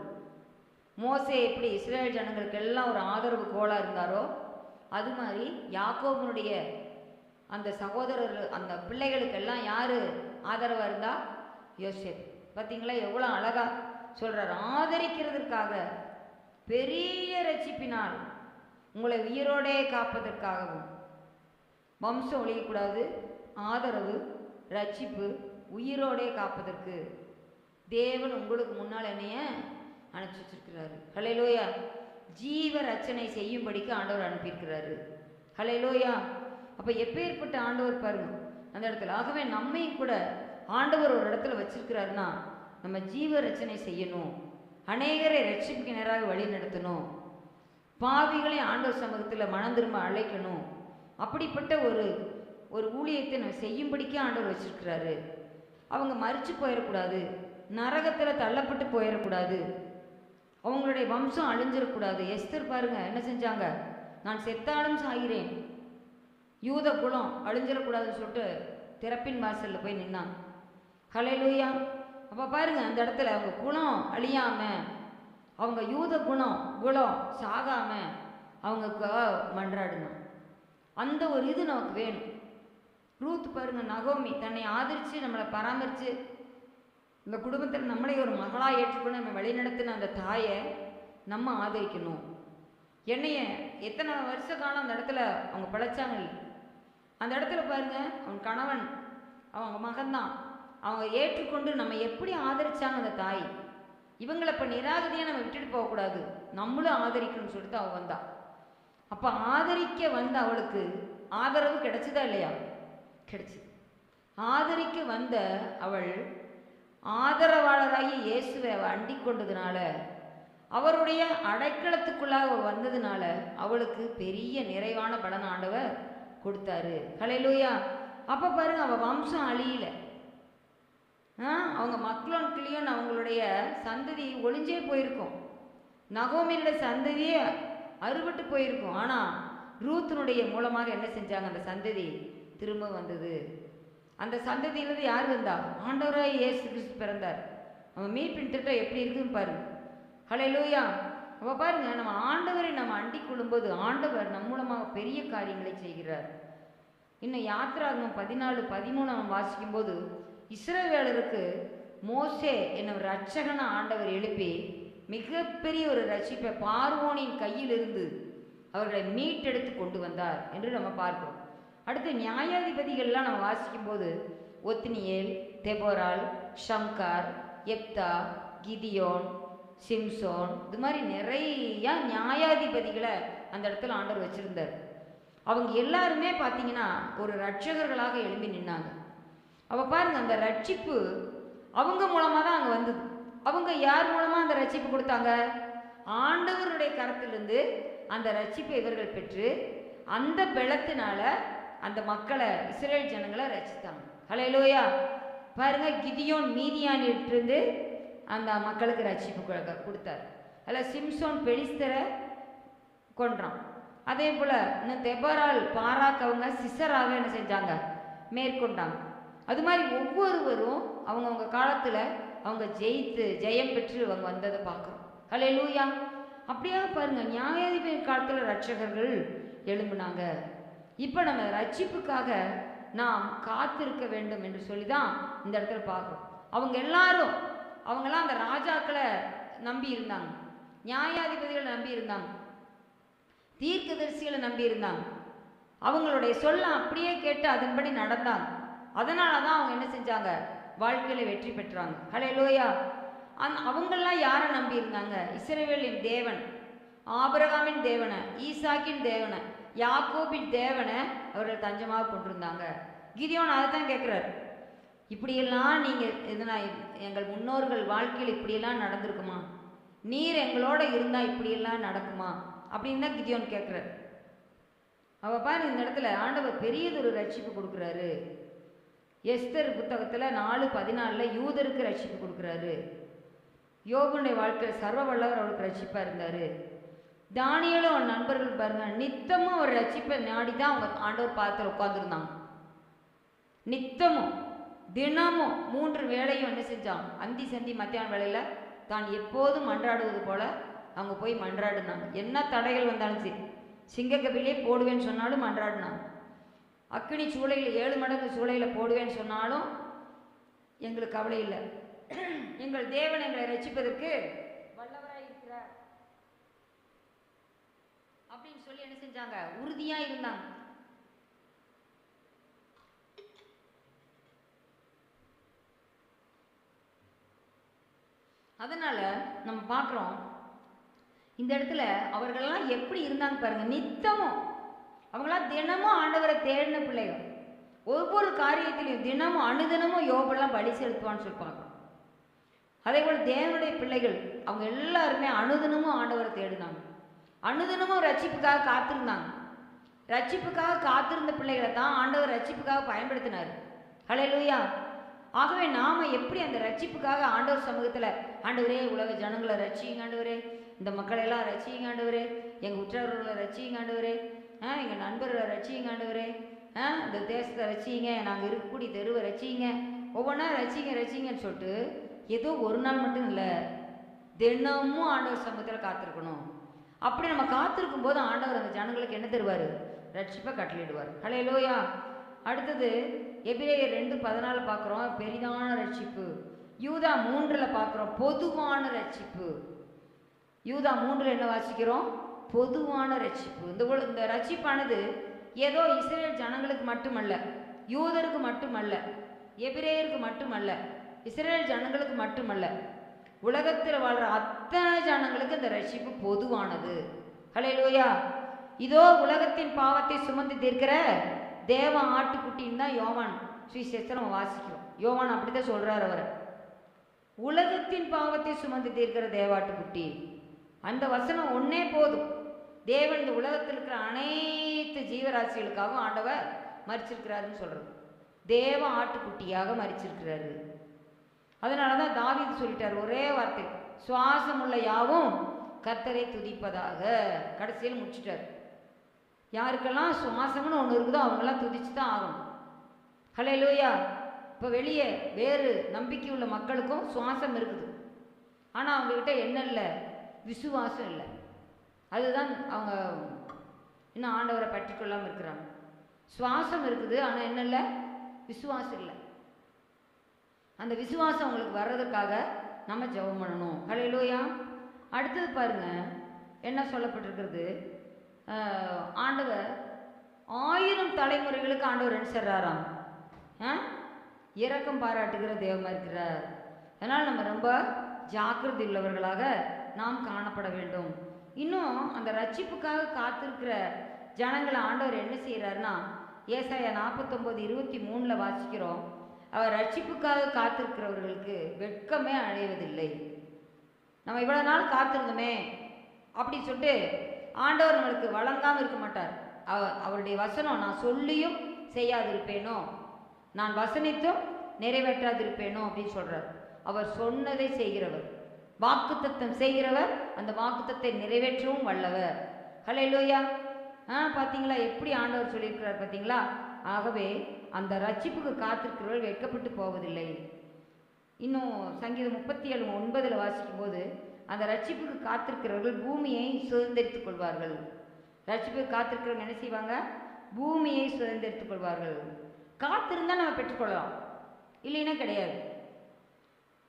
மோசே எப்படி இஸ்ரேல் ஜனங்களுக்கு எல்லாம் ஒரு ஆதரவு கோலா இருந்தாரோ அது மாதிரி யாக்கோபனுடைய அந்த சகோதரர் அந்த பிள்ளைகளுக்கெல்லாம் யாரு ஆதரவா இருந்தா? யோசேப். பார்த்தீங்களா எவ்வளோ அழகா சொல்றார். ஆதரிக்கிறதுக்காக, பெரிய ரட்சிப்பினால் உங்களை உயிரோடே காப்பதற்காகவும், வம்சம் ஒழியக்கூடாது, ஆதரவு, ரட்சிப்பு, உயிரோடே காப்பதற்கு தேவன் உங்களுக்கு முன்னால் என்னைய அனுப்பிச்சு வச்சிருக்கிறாரு. ஹல்லேலூயா. ஜீவ ரச்சனை செய்யும்படிக்கு ஆண்டவர் அனுப்பியிருக்கிறாரு. ஹல்லேலூயா. அப்போ எப்பேற்பட்ட ஆண்டவர் பாருங்க அந்த இடத்துல. ஆகவே நம்மையும் கூட ஆண்டவர் ஒரு இடத்துல வச்சிருக்கிறாருன்னா நம்ம ஜீவ ரச்சனை செய்யணும், அநேகரை ரட்சிப்புக்கு நேராக வழி நடத்தணும், பாவிகளை ஆண்டவர் சமூகத்தில் மனம் திரும்ப அழைக்கணும். அப்படிப்பட்ட ஒரு ஊழியத்தை நம்ம செய்யும்படிக்கே ஆண்டவர் வச்சிருக்கிறாரு. அவங்க மறிச்சு போயிடக்கூடாது, நரகத்தில் தள்ளப்பட்டு போயிடக்கூடாது, அவங்களுடைய வம்சம் அழிஞ்சிடக்கூடாது. எஸ்தர் பாருங்க என்ன செஞ்சாங்க? நான் செத்தாலும் சாகிறேன், யூத குலம் அழிஞ்சிடக்கூடாதுன்னு சொல்லிட்டு திறப்பின் வாசல்ல போய் நின்னாங்க. ஹல்லேலூயா. அப்போ பாருங்க அந்த இடத்துல அவங்க குலம் அழியாம, அவங்க யூத குலம் சாகாம அவங்க மன்றாடணும். அந்த ஒரு இது நமக்கு வேணும். ரூத் பாருங்க, நகோமி தன்னை ஆதரித்து நம்மளை பராமரித்து இந்த குடும்பத்தில் நம்மளே ஒரு மகளாக ஏற்றுக்கொண்டு நம்ம வழிநடத்தின அந்த தாயை நம்ம ஆதரிக்கணும். என்னைய எத்தனை வருஷ காலம் அந்த இடத்துல அவங்க பிழைச்சாங்க. அந்த இடத்துல பாருங்க அவன் கணவன் அவங்க மகன்தான், அவங்க ஏற்றுக்கொண்டு நம்ம எப்படி ஆதரிச்சாங்க அந்த தாய். இவங்களை இப்போ நிராகதியாக நம்ம விட்டுட்டு போகக்கூடாது, நம்மளும் ஆதரிக்கணும்னு சொல்லிட்டு அவள் வந்தா. அப்போ ஆதரிக்க வந்த அவளுக்கு ஆதரவு கிடைச்சதா இல்லையா? கிடைச்சது. ஆதரிக்க வந்த அவள் ஆதரவாளராகி இயேசுவை அவள் அண்டி கொண்டதுனால, அவருடைய அடைக்கலத்துக்குள்ளாக வந்ததுனால அவளுக்கு பெரிய நிறைவான பலன் ஆண்டவர் கொடுத்தாரு. ஹல்லேலூயா. அப்போ பாருங்க அவள் வம்சம் அழியல, அவங்க மக்களும் கிளியும் அவங்களுடைய சந்ததி ஒளிஞ்சே போயிருக்கும், நகோமியினுடைய சந்ததியே அறுபட்டு போயிருக்கும். ஆனால் ரூத்தினுடைய மூலமாக என்ன செஞ்சாங்க? அந்த சந்ததி திரும்ப வந்தது. அந்த சந்ததியிலிருந்து யார் வந்தா? ஆண்டவராய் இயேசு கிறிஸ்து பிறந்தார். அவன் மீட்பின் திட்டம் எப்படி இருக்குன்னு பாருங்க. ஹல்லேலூயா. அப்போ பாருங்க, நம்ம ஆண்டவரை நம்ம அண்டிக் கொள்ளும்போது ஆண்டவர் நம் மூலமாக பெரிய காரியங்களை செய்கிறார். இன்னும் யாத்திராகமம் 14:13 அவன் வாசிக்கும்போது, இஸ்ரவேலருக்கு மோசே என்ன ரட்சகன ஆண்டவர் எழுப்பி மிகப்பெரிய ஒரு ரட்சிப்பை பார்வோனின் கையிலிருந்து அவர்களை மீட்டெடுத்து கொண்டு வந்தார் என்று நம்ம பார்க்கிறோம். அடுத்து நியாயாதிபதிகள்லாம் நம்ம வாசிக்கும்போது ஒத்னியேல், தெபோரால், ஷம்கார், எப்தா, கிதியோன், சிம்சோன், இது மாதிரி நிறைய நியாயாதிபதிகளை அந்த இடத்துல ஆண்டவர் வச்சிருந்தார். அவங்க எல்லாருமே பார்த்தீங்கன்னா ஒரு ரட்சகர்களாக எழும்பி நின்னாங்க. அப்போ பாருங்க, அந்த ரட்சிப்பு அவங்க மூலமாக தான் அங்கே வந்தது. அவங்க யார் மூலமாக அந்த ரட்சிப்பு கொடுத்தாங்க? ஆண்டவருடைய கரத்திலிருந்து அந்த ரட்சிப்பை இவர்கள் பெற்று அந்த பலத்தினால அந்த மக்களை, இஸ்ரேல் ஜனங்களை ரட்சித்தாங்க. ஹல்லேலூயா. பாருங்க, கிதியோன் மீதியானிலிருந்து அந்த மக்களுக்கு ரட்சிப்பு கொடுத்தார். அதில் சிம்சோன் பெலிஸ்தரை கொன்றான். அதே போல் இன்னும் தெபோரால், பாராக் அவங்க சிசராக என்ன செஞ்சாங்க? மேற்கொண்டாங்க. அது மாதிரி ஒவ்வொருவரும் அவங்கவுங்க காலத்தில் அவங்க ஜெயம் பெற்று அவங்க வந்ததை பார்க்குறோம். ஹல்லேலூயா. அப்படியே பாருங்க, நியாயாதிபதி காலத்தில் ரட்சகர்கள் எழும்புனாங்க. இப்போ நம்ம ரட்சிப்புக்காக நாம் காத்திருக்க வேண்டும் என்று சொல்லி தான் இந்த இடத்துல பார்க்குறோம். அவங்கெல்லாம் அந்த ராஜாக்களை நம்பி இருந்தாங்க, நியாயாதிபதிகளை நம்பி இருந்தாங்க, தீர்க்கதரிசிகளை நம்பி இருந்தாங்க. அவங்களுடைய சொல்ல அப்படியே கேட்டு அதன்படி நடந்தாங்க. அதனால தான் அவங்க என்ன செஞ்சாங்க? வாழ்க்கையில் வெற்றி பெற்றாங்க. ஹல்லேலூயா. அவங்கெல்லாம் யாரை நம்பி இருந்தாங்க? இஸ்ரவேலின் தேவன், ஆபிரகாமின் தேவனை, ஈசாக்கின் தேவனை, யாக்கோபின் தேவனை அவர்கள் தஞ்சமாக கொண்டிருந்தாங்க. கிதியோன் அதை தான் கேட்குறாரு, இப்படியெல்லாம் நீங்கள் எதுனா எங்கள் முன்னோர்கள் வாழ்க்கையில் இப்படியெல்லாம் நடந்திருக்குமா? நீர் எங்களோட இருந்தால் இப்படியெல்லாம் நடக்குமா அப்படின்னு தான் கிதியோன் கேட்குறாரு. அவள் பாரு, இந்த இடத்துல ஆண்டவர் பெரியதொரு ரட்சிப்பு கொடுக்குறாரு. எஸ்தர் புத்தகத்தில் 4:14 யூதருக்கு ரட்சிப்பு கொடுக்குறாரு. யோபுடைய வாழ்க்கையில் சர்வ வல்லவர் அவருக்கு ரட்சிப்பாக இருந்தார். தானியேலும் அவன் நண்பர்கள் பாருங்க, நித்தமும் ஒரு ரட்சிப்பை நாடி தான் அவங்க ஆண்டவர் பாதத்தில் உட்காந்துருந்தாங்க. நித்தமும் தினமும் 3 வேளையும் என்ன செஞ்சாங்க? அந்தி சந்தி மத்தியான வேளையில் தான் எப்போதும் மன்றாடுவது போல அவங்க போய் மன்றாடினாங்க. என்ன தடைகள் வந்தாலும் சரி, சிங்கக்கபிலே போடுவேன்னு சொன்னாலும் மன்றாடினாங்க. அக்கினி சூளையில் 7 மடங்கு சூளையில் போடுவேன்னு சொன்னாலும் எங்களுக்கு கவலை இல்லை, எங்கள் தேவன் எங்களை ரட்சிப்பதற்கு வல்லவராய் இருக்கிறார் அப்படின்னு சொல்லி என்ன செஞ்சாங்க? உறுதியா இருந்தாங்க. அதனால நம்ம பார்க்குறோம் இந்த இடத்துல அவர்களெல்லாம் எப்படி இருந்தாங்க பாருங்க. நித்தமும் அவங்களாம் தினமும் ஆண்டவரை தேடின பிள்ளைகள். ஒவ்வொரு காரியத்திலையும் தினமும் அனுதினமும் யோபெல்லாம் பலி செலுத்துவான்னு சொல்லுவாங்க. அதே போல் தேவனுடைய பிள்ளைகள் அவங்க எல்லாருமே அனுதினமும் ஆண்டவரை தேடினாங்க, அனுதினமும் ரட்சிப்புக்காக காத்திருந்தாங்க. ரட்சிப்புக்காக காத்திருந்த பிள்ளைகளை தான் ஆண்டவர் ரட்சிப்புக்காக பயன்படுத்தினார். ஹல்லேலூயா. ஆகவே நாம் எப்படி அந்த ரட்சிப்புக்காக ஆண்டவர் சமூகத்தில், ஆண்டவரே உலக ஜனங்களை ரட்சிங்க ஆண்டவரே, இந்த மக்களெல்லாம் ரட்சிங்க ஆண்டவரே, எங்கள் உற்றார்களை ரட்சிங்க ஆண்டவரே, எங்கள் நண்பர்களை ரட்சிங்க ஆண்டவரே, இந்த தேசத்தை ரட்சிங்க, நாங்கள் இருக்கக்கூடிய தெருவை ரட்சிங்க, ஒவ்வொன்றா ரட்சிங்கன்னு சொல்லிட்டு ஏதோ ஒரு நாள் மட்டும் இல்லை, தினமும் ஆண்டவர் சமூகத்தில் காத்திருக்கணும். அப்படி நம்ம காத்திருக்கும் போது ஆண்டவர் அந்த ஜனங்களுக்கு என்ன தருவார்? ரட்சிப்பை கட்டளையிடுவார். ஹல்லேலூயா. அடுத்தது எபிரேயர் 2:14 பார்க்குறோம், பெரிதான ரட்சிப்பு. யூதா 3 பார்க்குறோம், பொதுவான ரட்சிப்பு. யூதா 3 என்ன வாசிக்கிறோம்? பொதுவான ரட்சிப்பு. இந்த ரட்சிப்பானது ஏதோ இஸ்ரேல் ஜனங்களுக்கு மட்டுமல்ல, யூதருக்கு மட்டுமல்ல, எபிரேயருக்கு மட்டுமல்ல, இஸ்ரேல் ஜனங்களுக்கு மட்டுமல்ல, உலகத்தில் வாழ்கிற அத்தனை ஜனங்களுக்கு இந்த ரட்சிப்பு பொதுவானது. ஹல்லேலூயா. இதோ உலகத்தின் பாவத்தை சுமந்து தீர்க்கிற தேவ ஆட்டுக்குட்டின்னு தான் யோவான் சுவிசேஷத்தை நம்ம வாசிக்கிறோம். யோவான் அப்படித்தான் சொல்றாரு, அவர் உலகத்தின் பாவத்தை சுமந்து தீர்க்கிற தேவாட்டுக்குட்டி. அந்த வசனம் ஒன்னே போதும். தேவன் இந்த உலகத்தில் இருக்கிற அனைத்து ஜீவராசிகளுக்காகவும் ஆண்டவர் மரிச்சிருக்கிறாருன்னு சொல்றது. தேவ ஆட்டுக்குட்டியாக மரிச்சிருக்கிறாரு. அதனால தான் தாவீது சொல்லிட்டார் ஒரே வார்த்தை, சுவாசம் உள்ள யாவும் கர்த்தரை துதிப்பதாக. கடைசியில் முடிச்சிட்டார். யாருக்கெல்லாம் சுவாசம்னு ஒன்று இருக்குதோ அவங்கெல்லாம் துதிச்சு தான் ஆகணும். ஹல்லேலூயா. இப்போ வெளியே வேறு நம்பிக்கை உள்ள மக்களுக்கும் சுவாசம் இருக்குது, ஆனால் அவங்கக்கிட்ட என்ன இல்லை? விசுவாசம் இல்லை. அதுதான் அவங்க இன்னும் ஆண்டவரை பற்றி கொள்ளாமல் இருக்கிறாங்க. சுவாசம் இருக்குது, ஆனால் என்ன இல்லை? விசுவாசம் இல்லை. அந்த விசுவாசம் அவங்களுக்கு வர்றதுக்காக நம்ம ஜெபம் பண்ணணும். ஹல்லேலூயா. அடுத்தது பாருங்க, என்ன சொல்லப்பட்டிருக்கிறது? ஆண்டவர் 1000 தலைமுறைகளுக்கு ஆண்டவர் என்ன செய்றாராம்? இரக்கம் பாராட்டுகிற தெய்வமாக இருக்கிறார். அதனால் நம்ம ரொம்ப ஜாக்கிரதை உள்ளவர்களாக நாம் காணப்பட வேண்டும். இன்னும் அந்த ரட்சிப்புக்காக காத்திருக்கிற ஜனங்களை ஆண்டவர் என்ன செய்கிறாருன்னா, ஏசாயா 49:23 வாசிக்கிறோம். அவர் ரட்சிப்புக்காக காத்திருக்கிறவர்களுக்கு வெட்கமே அடைவதில்லை. நம்ம இவ்வளோ நாள் காத்திருந்தோமே அப்படி சொல்லிட்டு ஆண்டவர் நம்மளுக்கு வழங்காமல் இருக்க மாட்டார். அவருடைய வசனம், நான் சொல்லியும் செய்யாதிருப்பேனோ, நான் வசனித்தும் நிறைவேற்றாதிருப்பேனோ அப்படின்னு சொல்கிறார். அவர் சொன்னதை செய்கிறவர், வாக்குத்தத்தம் செய்கிறவர், அந்த வாக்குத்தத்தை நிறைவேற்றவும் வல்லவர். ஹல்லேலூயா. பார்த்தீங்களா எப்படி ஆண்டவர் சொல்லியிருக்கிறார் பார்த்தீங்களா? ஆகவே அந்த ரட்சிப்புக்கு காத்திருக்கிறவர்கள் வெட்கப்பட்டு போவதில்லை. இன்னும் சங்கீதம் 37:9 வாசிக்கும் போது, அந்த ரட்சிப்புக்கு காத்திருக்கிறவர்கள் பூமியை சுதந்திரித்துக் கொள்வார்கள். ரட்சிப்புக்கு காத்திருக்கிறவங்க என்ன செய்வாங்க? பூமியை சுதந்திரித்துக் கொள்வார்கள். காத்திருந்தால் நம்ம பெற்றுக்கொள்ளலாம், இல்லைன்னா கிடையாது.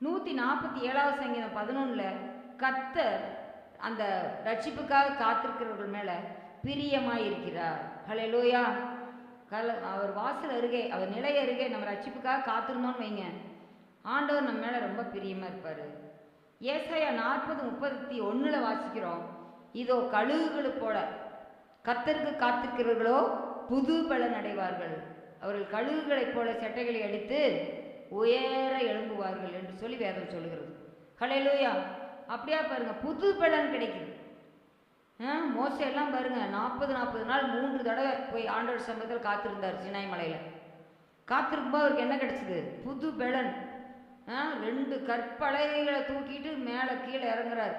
147 சங்கீதம் 11 கர்த்தர் அந்த ரட்சிப்புக்காக காத்திருக்கிறவர்கள் மேலே பிரியமாய் இருக்கிறார். ஹல்லேலூயா. அவர் வாசல் அருகே, அவர் நிலை அருகே நம்ம ரட்சிப்புக்காக காத்திருந்தோம்னு வைங்க, ஆண்டவர் நம்ம மேலே ரொம்ப பிரியமாக இருப்பார். ஏசாயா 40:31 வாசிக்கிறோம். இதோ கழுகுகளை போல கர்த்தருக்கு காத்திருக்கிறவர்களோ புது பலன் அடைவார்கள். அவர்கள் கழுகுகளைப் போல செட்டைகளை அடித்து உயர எழும்புவார்கள் என்று சொல்லி வேதம் சொல்லுகிறது. ஹல்லேலூயா. அப்படியா பாருங்க, புது பலன் கிடைக்குது. மோசே எல்லாம் பாருங்க, 40 நாள் 3 தடவை போய் ஆண்டவர் சமூகத்தில் காத்திருந்தார். சினாய் மலையில் காத்திருக்கும்போது அவருக்கு என்ன கிடைச்சிது? புது பலன். 2 கற்பலகைகளை தூக்கிட்டு மேலே கீழே இறங்குறார்.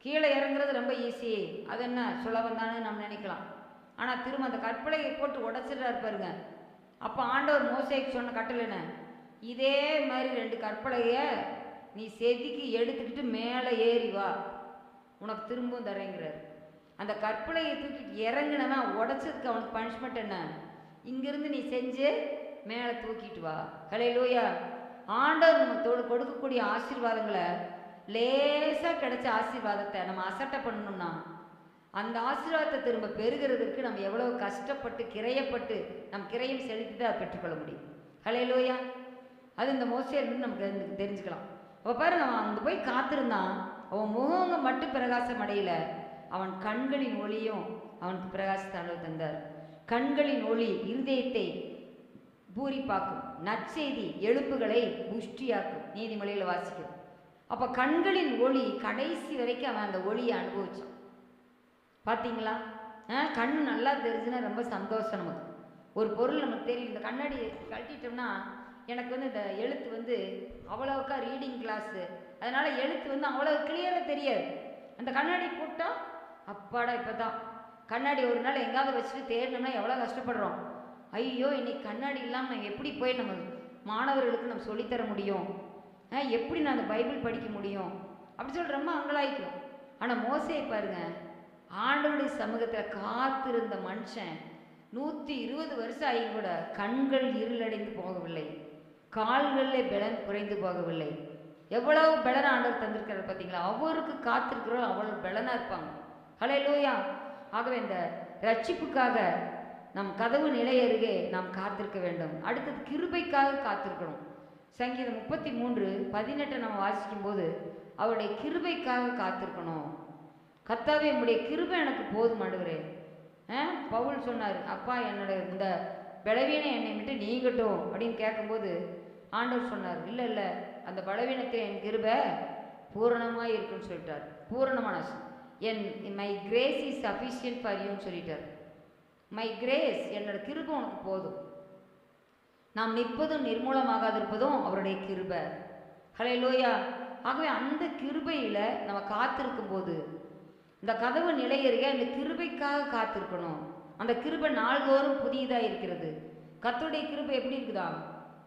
கீழே இறங்குறது ரொம்ப ஈஸி, அது என்ன சுலபம் தானே நம்ம நினைக்கலாம். ஆனால் திரும்ப அந்த கற்பலகை போட்டு உடச்சிடுறாரு பாருங்க. அப்போ ஆண்டவர் மோசேக்கு சொன்ன கட்டளை என்ன? இதே மாதிரி 2 கற்பலகையை நீ செதுக்கி எடுத்துக்கிட்டு மேலே ஏறி வா, உனக்கு திரும்பவும் தரேங்கிறார். அந்த கற்பலகையை தூக்கிட்டு இறங்கினவன் உடச்சதுக்கு அவனுக்கு பனிஷ்மெண்ட் என்ன? இங்கிருந்து நீ செஞ்சு மேலே தூக்கிட்டு வா. ஹல்லேலூயா. ஆண்டவர் நம்ம கொடுக்கக்கூடிய ஆசீர்வாதங்களை, லேசாக கிடைச்ச ஆசீர்வாதத்தை நம்ம அசட்டை பண்ணணும்னா, அந்த ஆசீர்வாதத்தை திரும்ப பெறுகிறதுக்கு நம்ம எவ்வளோ கஷ்டப்பட்டு கிரையப்பட்டு நம் கிரையும் செலுத்தி தான் பெற்றுக்கொள்ள முடியும். ஹல்லேலூயா. அது இந்த மோசேலிருந்து நமக்கு தெரிஞ்சுக்கலாம். அவள் பாருங்க, அவன் அங்கே போய் காத்திருந்தான். அவன் முகங்க மட்டும் பிரகாசம் அடையல, அவன் கண்களின் ஒளியும் அவனுக்கு பிரகாசத்தை தந்தார். கண்களின் ஒளி இருதயத்தை பூரிப்பாக்கும், நற்செய்தி எழுப்புகளை புஷ்டியாக்கும். நீதிமொழியில் வாசிக்கும். அப்போ கண்களின் ஒளி கடைசி வரைக்கும் அவன் அந்த ஒளியை அனுபவிச்சான். பார்த்தீங்களா? கண் நல்லா தெரிஞ்சுன்னா ரொம்ப சந்தோஷம் நமக்கு. ஒரு பொருள் நமக்கு தெரியும். இந்த கண்ணாடி கழட்டிட்டோம்னா, எனக்கு இந்த எழுத்து அவ்வளோக்கா ரீடிங் கிளாஸு, அதனால் எழுத்து அவ்வளோ கிளியராக தெரியாது. அந்த கண்ணாடி போட்டால் அப்பாடா இப்போ தான். கண்ணாடி ஒரு நாள் எங்காவது வச்சுட்டு தேடினோம்னா எவ்வளோ கஷ்டப்படுறோம். ஐயோ, இன்னைக்கு கண்ணாடி இல்லாமல் நான் எப்படி போய் நம்ம மாணவர்களுக்கு நம்ம சொல்லித்தர முடியும், எப்படி நான் அந்த பைபிள் படிக்க முடியும் அப்படி சொல்லி ரொம்ப அங்கலாய்க்கும். ஆனால் மோசேயை பாருங்க, ஆண்டவருடைய சமூகத்தில் காத்திருந்த மனுஷன் 120 வருஷம் ஆகி கூட கண்கள் இருளடைந்து போகவில்லை, கால்களில் பலன் குறைந்து போகவில்லை. எவ்வளவு பலன் ஆண்டவர் தந்திருக்கிறார் பார்த்தீங்களா? அவருக்கு காத்திருக்கிறோம், அவ்வளவு பலனாக இருப்பாங்க. ஹல்லேலூயா. ஆகவே இந்த ரட்சிப்புக்காக நம் கதவு நிலை அருகே நாம் காத்திருக்க வேண்டும். அடுத்தது கிருபைக்காக காத்திருக்கணும். சங்கீதம் 33:18 நம்ம வாசிக்கும் போது, அவருடைய கிருபைக்காக காத்திருக்கணும். கர்த்தாவே, உம்முடைய கிருபை எனக்கு போதும் ஆண்டவரே. பவுல் சொன்னார், அப்பா என்னோட இந்த பலவீனம் என்னை விட்டு நீங்கட்டும் அப்படின்னு கேட்கும்போது ஆண்டவர் சொன்னார், இல்லை இல்லை, அந்த பலவீனத்தில் என் கிருபை பூரணமாக இருக்குன்னு சொல்லிட்டார். பூரணமான my grace is sufficient for யூன்னு சொல்லிட்டார். மை கிரேஸ், என்னோட கிருபை உனக்கு போதும். நாம் நிற்பதும் நிர்மூலமாகாதிருப்பதும் அவருடைய கிருபை. ஹல்லேலூயா. ஆகவே அந்த கிருபையில் நம்ம காத்திருக்கும் போது, இந்த கதவு நிலையருகே அந்த கிருபைக்காக காத்திருக்கணும். அந்த கிருபை நாள்தோறும் புதியதாக இருக்கிறது. கர்த்தருடைய கிருபை எப்படி இருக்குதா?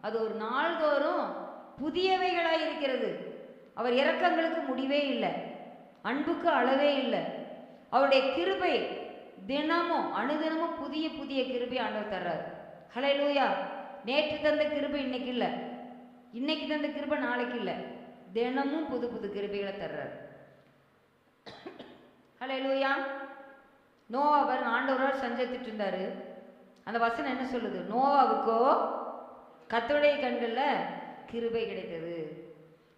அது ஒரு நாள்தோறும் புதியவைகளாய் இருக்கிறது. அவர் இரக்கங்களுக்கு முடிவே இல்லை, அன்புக்கு அளவே இல்லை. அவருடைய கிருபை தினமும் அனுதினமும் புதிய புதிய கிருபை ஆண்டவர் தர்றார். ஹல்லேலூயா. நேற்று தந்த கிருபை இன்னைக்கு இல்லை, இன்னைக்கு தந்த கிருபை நாளைக்கு இல்லை, தினமும் புது புது கிருபைகளை தர்றார். ஹல்லேலூயா. நோவாவர் ஆண்டவரோடு சஞ்சரித்துட்டு இருந்தாரு. அந்த வசனம் என்ன சொல்லுது? நோவாவுக்கோ கர்த்தருடைய கண்களில் கிருபை கிடைத்தது.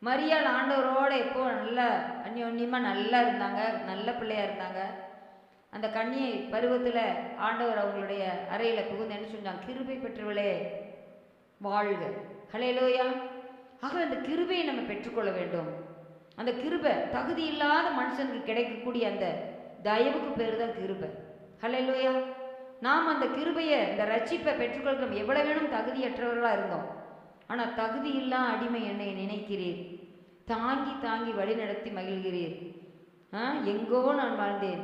மரியாள் ஆண்டவரோட எப்போ நல்ல அந்யோன்யமாக நல்லா இருந்தாங்க, நல்ல பிள்ளையா இருந்தாங்க. அந்த கன்னியை பருவத்தில் ஆண்டவர் அவங்களுடைய அறையில் புகுந்து என்ன சொன்னாங்க? கிருபை பெற்றவளே வாழ்க. ஹல்லேலூயா. ஆக அந்த கிருபையை நம்ம பெற்றுக்கொள்ள வேண்டும். அந்த கிருபை தகுதி இல்லாத மனுஷனுக்கு கிடைக்கக்கூடிய அந்த தயவுக்கு பேர் தான் கிருபை. ஹல்லேலூயா. நாம் அந்த கிருபையை, இந்த ரட்சிப்பை பெற்றுக்கொள்கிறோம். எவ்வளோ வேணும் தகுதியற்றவர்களாக இருந்தோம். ஆனால் தகுதி இல்லா அடிமை என்னை நினைக்கிறீர், தாங்கி தாங்கி வழி நடத்தி மகிழ்கிறீர். எங்கோ நான் வாழ்ந்தேன்,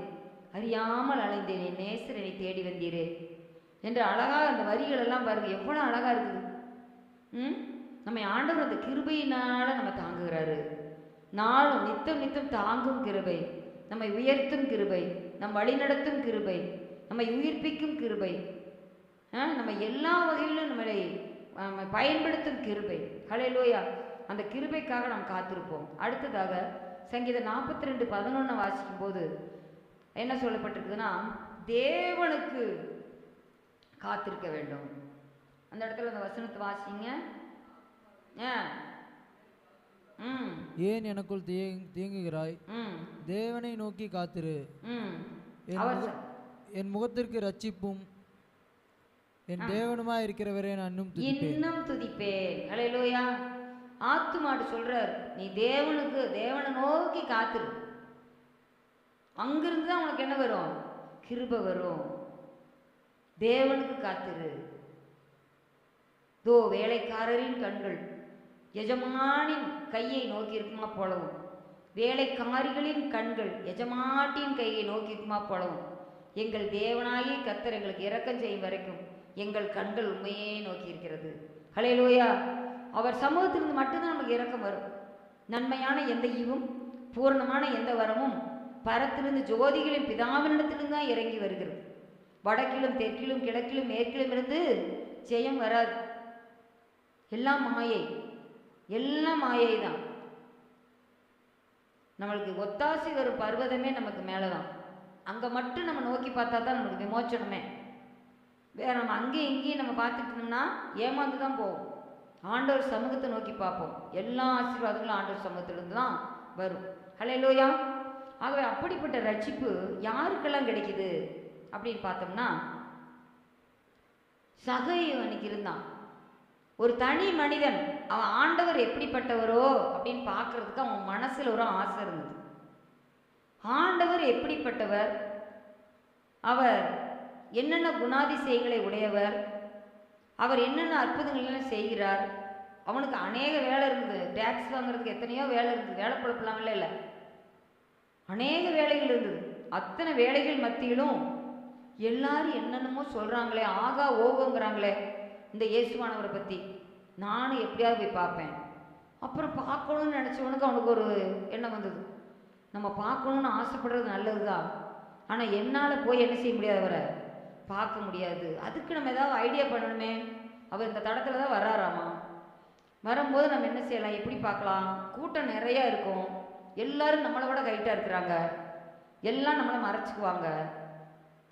அறியாமல் அலைந்தேன், என் நேசர் என்னை தேடி வந்தீரே என்று அழகாக அந்த வரிகள் எல்லாம் பாருங்க, எவ்வளோ அழகாக இருக்குது. நம்ம ஆண்டவர் அந்த கிருபையினால நம்ம தாங்குகிறாரு. நாளும் நித்தம் நித்தம் தாங்கும் கிருபை, நம்மை உயர்த்தும் கிருபை, நம் வழி நடத்தும் கிருபை, நம்மை உயிர்ப்பிக்கும் கிருபை, நம்ம எல்லா வகையிலும் நம்மளை பயன்படுத்தும் கிருபை. ஹல்லேலூயா. அந்த கிருபைக்காக நாம் காத்திருப்போம். அடுத்ததாக சங்கீதம் 42:11 வாசிக்கும் போது என்ன சொல்லப்பட்டிருக்குதுன்னா, தேவனுக்கு காத்திருக்க வேண்டும். அந்த இடத்துல அந்த வசனத்தை வாசிங்க. ஏன் எனக்குள் தீங்குகிறாய்? தேவனை நோக்கி காத்திரு. என் முகத்திற்கு ரட்சிப்பும் என் தேவனுமா இருக்கிறவரே நான் இன்னும் துதிப்பேன். ஹல்லேலூயா. ஆத்துமாடு சொல்றார், நீ தேவனை நோக்கி காத்திரு. அங்கிருந்து தான் உனக்கு என்ன வரும்? கிருபை வரும். தேவனுக்கு காத்திரு. தோ வேலைக்காரரின் கண்கள் எஜமானின் கையை நோக்கி இருக்குமா போலவும், வேலைக்காரிகளின் கண்கள் எஜமாட்டின் கையை நோக்கி இருக்குமா போலவும், எங்கள் தேவனாகிய கர்த்தர் எங்களுக்கு இரக்கம் செய்யும் வரைக்கும் எங்கள் கண்கள் உண்மையே நோக்கி இருக்கிறது. ஹல்லேலூயா. அவர் சமூகத்திலிருந்து மட்டும்தான் நமக்கு இரக்கம் வரும். நன்மையான எந்த ஈவும் பூரணமான எந்த வரமும் பரத்திலிருந்து ஜோதிகளின் பிதாவினிடத்திலிருந்து தான் இறங்கி வருகிறது. வடக்கிலும் தெற்கிலும் கிழக்கிலும் மேற்கிலும் இருந்து ஜெயம் வராது. எல்லாம் மாயை, எல்லாம் மாயை தான். நம்மளுக்கு ஒத்தாசி வரும் பர்வதமே நமக்கு மேலே தான். அங்கே மட்டும் நம்ம நோக்கி பார்த்தா தான் நம்மளுக்கு விமோச்சனமே. வேற நம்ம அங்கேயும் இங்கேயும் நம்ம பார்த்துட்டோம்னா ஏமாந்து தான் போவோம். ஆண்டவர் சமூகத்தை நோக்கி பார்ப்போம். எல்லா ஆசீர்வாதங்களும் ஆண்டவர் சமூகத்திலிருந்து தான் வரும். ஹல்லேலூயா. ஆகவே அப்படிப்பட்ட ரட்சிப்பு யாருக்கெல்லாம் கிடைக்குது அப்படின்னு பார்த்தோம்னா, சகைவனுக்கு இருந்தான். ஒரு தனி மனிதன், அவன் ஆண்டவர் எப்படிப்பட்டவரோ அப்படின்னு பார்க்கறதுக்கு அவன் மனசில் ஒரு ஆசை இருந்தது. ஆண்டவர் எப்படிப்பட்டவர், அவர் என்னென்ன குணாதிசயங்களை உடையவர், அவர் என்னென்ன அற்புதங்கள் எல்லாம் செய்கிறார். அவனுக்கு அநேக வேலை இருந்தது. டேக்ஸ் வாங்குறதுக்கு எத்தனையோ வேலை இருந்தது. வேலை பொழப்பெல்லாம் இல்லை, அநேக வேலைகள் இருந்தது. அத்தனை வேலைகள் மத்தியிலும் எல்லாரும் என்னென்னமோ சொல்கிறாங்களே, ஆகா ஓகோங்கிறாங்களே இந்த இயேசுவானவரை பற்றி. நானும் எப்படியாவது போய் பார்ப்பேன். அப்புறம் பார்க்கணும்னு நினச்சவனுக்கு அவனுக்கு ஒரு எண்ணம் வந்தது, நம்ம பார்க்கணுன்னு ஆசைப்படுறது நல்லது தான், ஆனால் என்னால் போய் என்ன செய்ய முடியாது, அவரை பார்க்க முடியாது. அதுக்கு நம்ம ஏதாவது ஐடியா பண்ணணுமே. அவர் இந்த தடத்தில் தான் வர்றாராமா. வரும்போது நம்ம என்ன செய்யலாம், எப்படி பார்க்கலாம்? கூட்டம் நிறையா இருக்கும், எல்லாரும் நம்மளை விட ஹைட்டாக இருக்கிறாங்க, எல்லாம் நம்மளை மறைச்சிக்குவாங்க.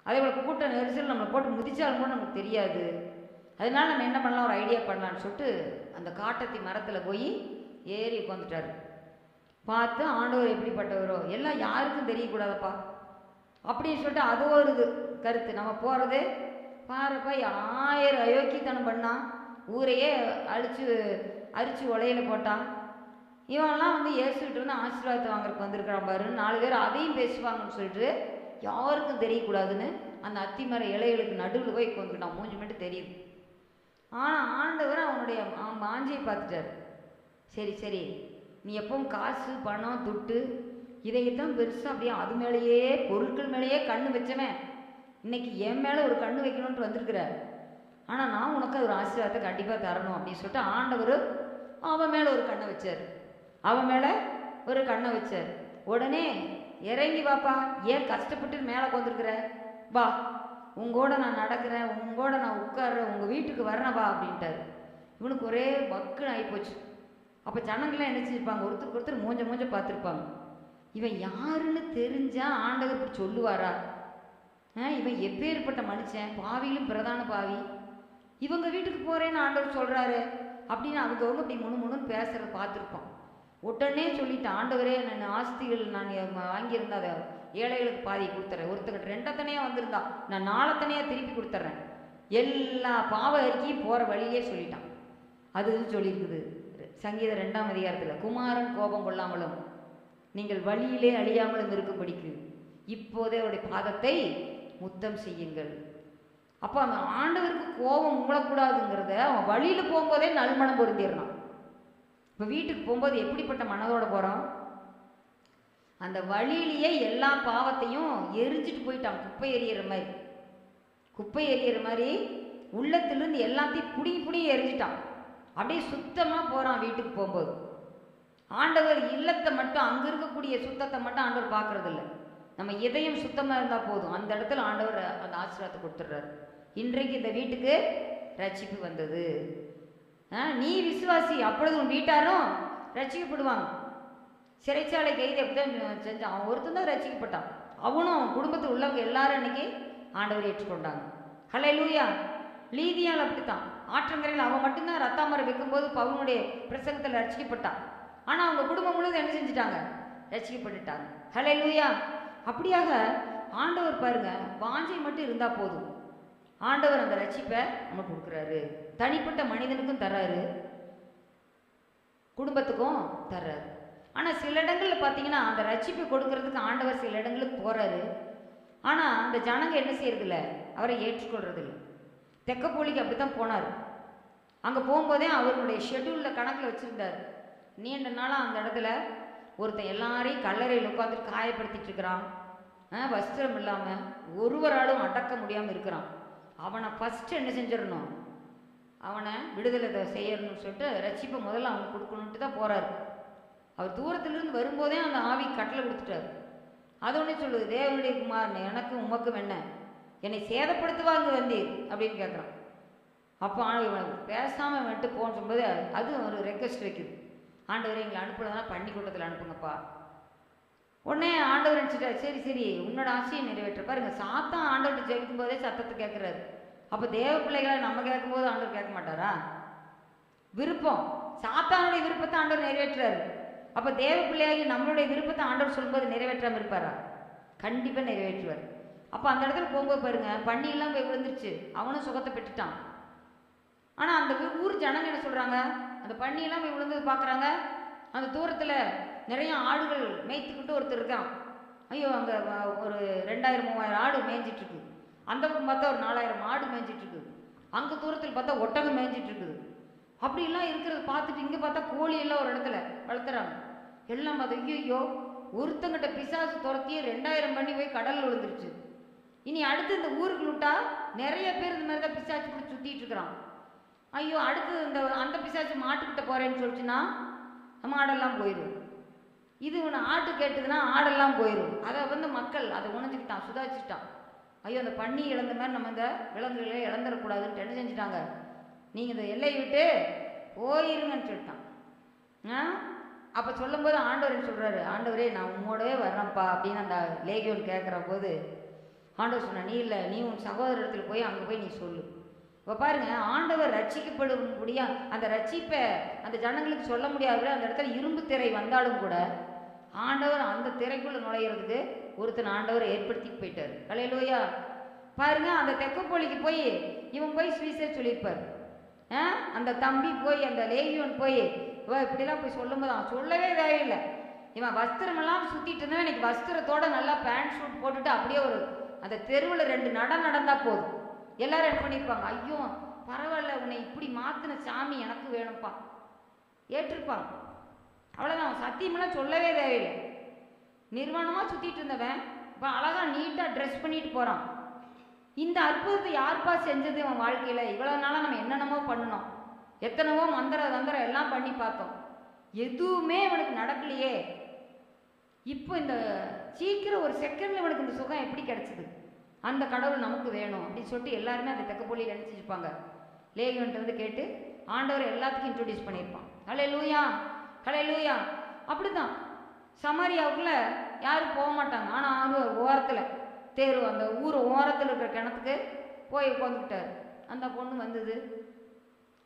அதே போல் கூட்ட நெரிசல் நம்மளை போட்டு முதிச்சாலும் கூட நமக்கு தெரியாது. அதனால நம்ம என்ன பண்ணலாம், ஒரு ஐடியா பண்ணலான்னு சொல்லிட்டு அந்த காட்டத்தி மரத்தில் போய் ஏறி உட்காந்துட்டார். பார்த்து ஆண்டவர் எப்படிப்பட்டவரோ எல்லாம் யாருக்கும் தெரியக்கூடாதப்பா அப்படின்னு சொல்லிட்டு அது ஒரு கருத்து. நம்ம போகிறது பாருப்பா, 1000 அயோக்கியத்தனம் பண்ணான், ஊரையே அரிச்சு உலையில போட்டான். இவன்லாம் வந்து இயேசுகிட்ட வந்து ஆசீர்வாதத்தை வாங்குறதுக்கு வந்திருக்கிறான் பாருன்னு 4 பேர் அதையும் பேசுவாங்கன்னு சொல்லிட்டு யாருக்கும் தெரியக்கூடாதுன்னு அந்த அத்திமர இலைகளுக்கு நடுவில் போய் உட்காந்துக்கிட்டான். மூஞ்சி மட்டும் தெரியுது. ஆனால் ஆண்டவர் அவனுடைய மாஞ்சியை பார்த்துட்டார். சரி சரி, நீ எப்பவும் காசு பணம் துட்டு இதைத்தான் பெருசாக அப்படியே அது மேலேயே பொருட்கள் மேலேயே கண்ணு வச்சவன் இன்னைக்கு என் மேலே ஒரு கண்ணு வைக்கணுன்ட்டு வந்திருக்கிற. ஆனால் நான் உனக்கு ஒரு ஆசீர்வாதத்தை கண்டிப்பாக தரணும் அப்படின்னு சொல்லிட்டு ஆண்டவர் அவன் மேலே ஒரு கண்ணை வச்சார். அவன் மேலே ஒரு கண்ணை வச்சார். உடனே இறங்கி வாப்பா, ஏன் கஷ்டப்பட்டு மேலே உட்காந்துருக்குற, வா உங்கூட நான் நடக்கிறேன், உங்கூட நான் உட்கார்றேன், உங்கள் வீட்டுக்கு வரேனப்பா அப்படின்ட்டார். இவனுக்கு ஒரே பக்குன்னு ஆகிப்போச்சு. அப்போ ஜனங்கள்லாம் என்ன செஞ்சிருப்பாங்க, ஒருத்தருக்கு ஒருத்தர் மூஞ்ச பார்த்துருப்பாங்க. இவன் யாருன்னு தெரிஞ்சா ஆண்டவர் இப்படி சொல்லுவாரா? இவன் எப்பேற்பட்ட மனுஷன், பாவியிலும் பிரதான பாவி, இவங்க வீட்டுக்கு போகிறேன்னு ஆண்டவர் சொல்கிறாரு அப்படின்னு அவங்கவுங்க இப்படி முணுன்னு பேசுகிறத பார்த்துருப்பான். உடனே சொல்லிட்டேன், ஆண்டவரே நான் ஆஸ்திகள் நான் வாங்கியிருந்தா அதை ஏழைகளுக்கு பாதி கொடுத்துட்றேன், ஒருத்தங்கிட்ட 2 தனியாக வந்திருந்தா நான் 4 தனியாக திருப்பி கொடுத்துட்றேன், எல்லா பாவ அறிக்கையும் போகிற வழியே சொல்லிட்டான். அது சொல்லியிருக்குது சங்கீத 2ஆம் அதிகாரத்தில், குமாரன் கோபம் கொள்ளாமலும் நீங்கள் வழியிலே அழியாமலும் இருக்கும்படிக்கு இப்போதே அவருடைய பாதத்தை முத்தம் செய்யுங்கள். அப்போ அவன் ஆண்டவருக்கு கோபம் உங்களக்கூடாதுங்கிறத அவன் வழியில் போகும்போதே நல்மணம் பொருந்திடணும். இப்போ வீட்டுக்கு போகும்போது எப்படிப்பட்ட மனதோட போகிறோம், அந்த வழியிலேயே எல்லா பாவத்தையும் எரிஞ்சிட்டு போயிட்டான். குப்பை எறிகிற மாதிரி உள்ளத்திலிருந்து எல்லாத்தையும் புடி எரிஞ்சிட்டான். அப்படியே சுத்தமாக போகிறான் வீட்டுக்கு போகும்போது. ஆண்டவர் இல்லத்தை மட்டும், அங்கே இருக்கக்கூடிய சுத்தத்தை மட்டும் ஆண்டவர் பார்க்கறதில்ல. நம்ம இதயம் சுத்தமாக இருந்தால் போதும், அந்த இடத்துல ஆண்டவர் அந்த ஆசீர்வாதத்தை கொடுத்துட்றாரு. இன்றைக்கு இந்த வீட்டுக்கு ரட்சிப்பு வந்தது. நீ விசுவாசி, அப்பொழுது உன் வீட்டாரும் ரட்சிக்கப்படுவாங்க. சிறைச்சாலை கைது அப்படிதான் செஞ்சான். அவன் ஒருத்தன் தான் ரட்சிக்கப்பட்டான். அவனும் அவன் குடும்பத்தில் உள்ளவங்க எல்லாரும் அன்னைக்கு ஆண்டவர் ஏற்றுக்கொண்டாங்க. ஹல்லேலூயா. லீதியால் அப்படித்தான். ஆற்றங்கரையில் அவன் மட்டும்தான் ரத்தாமரை வைக்கும்போது பவுனுடைய பிரசங்கத்தில் ரட்சிக்கப்பட்டான். ஆனால் அவங்க குடும்பம் முழுவதும் என்ன செஞ்சுட்டாங்க, ரட்சிக்கப்பட்டுட்டாங்க. ஹல்லேலூயா. அப்படியாக ஆண்டவர் பாருங்க, வாஞ்சை மட்டும் இருந்தால் போதும், ஆண்டவர் அந்த ரட்சிப்பை நம்ம கொடுக்குறாரு. தனிப்பட்ட மனிதனுக்கும் தர்றாரு, குடும்பத்துக்கும் தர்றாரு. ஆனால் சில இடங்களில் பார்த்தீங்கன்னா அந்த ரட்சிப்பை கொடுக்கறதுக்கு ஆண்டவர் சில இடங்களுக்கு போகிறாரு. ஆனால் அந்த ஜனங்க என்ன செய்யறதில்ல, அவரை ஏற்றுக்கொள்றதில்லை. தெக்கப்போலிக்கு அப்படி தான் போனார். அங்கே போகும்போதே அவருடைய ஷெட்யூலில் கணக்கில் வச்சுருந்தார். நீண்ட நாளாக அந்த இடத்துல ஒருத்தன் எல்லாரையும் கல்லறையில் உட்காந்துட்டு காயப்படுத்திட்டு இருக்கிறான், வஸ்திரம் இல்லாமல் ஒருவராலும் அடக்க முடியாமல் இருக்கிறான். அவனை ஃபஸ்ட்டு என்ன செஞ்சிடணும், அவனை விடுதலை செய்யணும்னு சொல்லிட்டு ரட்சிப்பை முதல்ல அவனுக்கு கொடுக்கணுன்ட்டு தான் போகிறாரு. அவர் தூரத்துலேருந்து வரும்போதே அந்த ஆவி கட்டளை கொடுத்துட்டார். அது ஒன்றே சொல்லுது, தேவனுடைய குமாரன் எனக்கும் உமக்கும் என்ன, என்னை சேதப்படுத்துவாங்க வந்தீர் அப்படின்னு கேட்குறான். அப்போ இவன் பேசாமல் வந்துட்டு போன்னு சொல்லும்போது அது ஒரு ரெக்வஸ்ட் வைக்குது, ஆண்டவரை எங்களை அனுப்புனதுனா பன்னிக்கூட்டத்தில் அனுப்புங்கப்பா. உடனே ஆண்டவர் நினச்சிட்டார், சரி உன்னோட ஆசையை நிறைவேற்ற. பாருங்க, சாத்தான் ஆண்டவர்கிட்ட ஜெபிக்கும் போதே சத்தத்தை கேட்குறாரு. அப்போ தேவ பிள்ளைகளை நம்ம கேட்கும்போது ஆண்டவர் கேட்க மாட்டாரா? விருப்பம், சாத்தானுடைய விருப்பத்தை ஆண்டவர் நிறைவேற்றுறாரு. அப்போ தேவ பிள்ளையாகி நம்மளுடைய விருப்பத்தை ஆண்டவர் சொல்லும்போது நிறைவேற்றாமல் இருப்பாரா? கண்டிப்பாக நிறைவேற்றுவார். அப்போ அந்த இடத்துல போகும்போது பாருங்க, பன்னியெல்லாம் போய் விழுந்துருச்சு, அவனும் சுகத்தை பெற்றுட்டான். ஆனால் அந்த ஊர் ஜனங்க என்ன சொல்கிறாங்க, அந்த பன்னியெல்லாம் போய் விழுந்தது பார்க்குறாங்க. அந்த தூரத்தில் நிறைய ஆடுகள் மேய்த்துக்கிட்டு ஒருத்தர் இருக்கான். ஐயோ, அங்கே ஒரு 2000-3000 ஆடு மேய்ஞ்சிட்ருக்கு. அந்த பக்கம் பார்த்தா ஒரு 4000 ஆடு மேய்ஞ்சிட்ருக்கு. அங்கே தூரத்தில் பார்த்தா ஒட்டகம் மேய்ஞ்சிட்ருக்குது. அப்படிலாம் இருக்கிறத பார்த்துட்டு இங்கே பார்த்தா கோழியெல்லாம் ஒரு இடத்துல வளர்த்துறாங்க. எல்லாம் பார்த்தா ஐயோ, ஒருத்தங்கிட்ட பிசாசு துரத்தியே 2000 பண்ணி போய் கடலில் விழுந்துருச்சு. இனி அடுத்து இந்த ஊருக்கு விட்டா நிறைய பேர் இந்த மாதிரி தான் பிசாச்சு கூட சுற்றிட்டு இருக்கிறான். ஐயோ, அடுத்து அந்த பிசாச்சு மாட்டுக்கிட்ட போகிறேன்னு சொல்லிச்சுன்னா மாடெல்லாம் போயிடும். இது ஒன்று ஆட்டு கேட்டுதுன்னா ஆடெல்லாம் போயிடும். அதை மக்கள் அதை உணர்ந்துக்கிட்டான், சுதாச்சிட்டான். ஐயோ, அந்த பன்னி இழந்த மாதிரி நம்ம இந்த விலங்குகளை இழந்துடக்கூடாதுன்னு என்ன செஞ்சுட்டாங்க, நீங்கள் இந்த எல்லையை விட்டு போயிருங்கன்னு சொல்லிட்டான். அப்போ சொல்லும்போது ஆண்டவர் என்ன சொல்கிறாரு, ஆண்டவரே நான் உம்மோடவே வர்றேன்ப்பா அப்படின்னு அந்த லேகியோன் கேட்குற போது ஆண்டவர் சொன்ன, நீ இல்லை, நீ உன் சகோதரத்தில் போய் அங்கே போய் நீ சொல்லு. இப்போ பாருங்க, ஆண்டவர் ரட்சிக்கப்படும்படியா அந்த ரட்சிப்பை அந்த ஜனங்களுக்கு சொல்ல முடியாது. அந்த இடத்துல இரும்பு திரை வந்தாலும் கூட ஆண்டவர் அந்த திரைக்குள்ளே நுழையிறதுக்கு ஒருத்தன் ஆண்டவர் ஏற்படுத்தி போயிட்டார். ஹல்லேலூயா. பாருங்க, அந்த தெக்கப்போலிக்கு போய் இவன் போய் சுவிசேஷம் சொல்லியிருப்பார். அந்த தம்பி போய் அந்த லேகியோன் போய் இப்படிலாம் போய் சொல்லும்போது அவன் சொல்லவே தேவையில்லை. இவன் வஸ்திரமெல்லாம் சுற்றிட்டு இருந்தவன் இன்னைக்கு வஸ்திரத்தோட நல்லா பேண்ட் ஷூட் போட்டுட்டு அப்படியே ஒரு அந்த தெருவில் 2 நடந்தா போதும், எல்லாரும் என்ன பண்ணியிருப்பாங்க, ஐயோ பரவாயில்ல, உன்னை இப்படி மாற்றின சாமி எனக்கு வேணும்ப்பா, ஏற்றிருப்பாங்க. அவ்வளோதான், அவன் சத்தியமெல்லாம் சொல்லவே தேவையில்லை. நிர்வாணமாக சுற்றிட்டு இருந்தவன் இப்போ அழகாக நீட்டாக ட்ரெஸ் பண்ணிட்டு போகிறான். இந்த அற்புதத்தை யாருப்பா செஞ்சது அவன் வாழ்க்கையில்? இவ்வளோ நாளாக நம்ம என்னென்னமோ பண்ணணும், எத்தனவோ தந்திரம் எல்லாம் பண்ணி பார்த்தோம், எதுவுமே அவனுக்கு நடக்கலையே. இப்போ இந்த சீக்கிரம் ஒரு செகண்டில் இவனுக்கு இந்த சுகம் எப்படி கிடச்சிது? அந்த கடவுள் நமக்கு வேணும் அப்படின்னு சொல்லிட்டு எல்லாருமே அந்த தெக்கப்போலி நினச்சிருப்பாங்க. லேகியன்ட்டு வந்து கேட்டு ஆண்டவர் எல்லாத்துக்கும் இன்ட்ரோடியூஸ் பண்ணியிருப்பான். ஹல்லேலூயா, ஹல்லேலூயா. அப்படி தான் சமாரியாவுக்குள்ள யாரும் போக மாட்டாங்க. ஆனால் அவர் ஓரத்தில் தேர்வு, அந்த ஊர் ஓரத்தில் இருக்கிற கிணத்துக்கு போய் உட்காந்துக்கிட்டார். அந்த பொண்ணு வந்தது,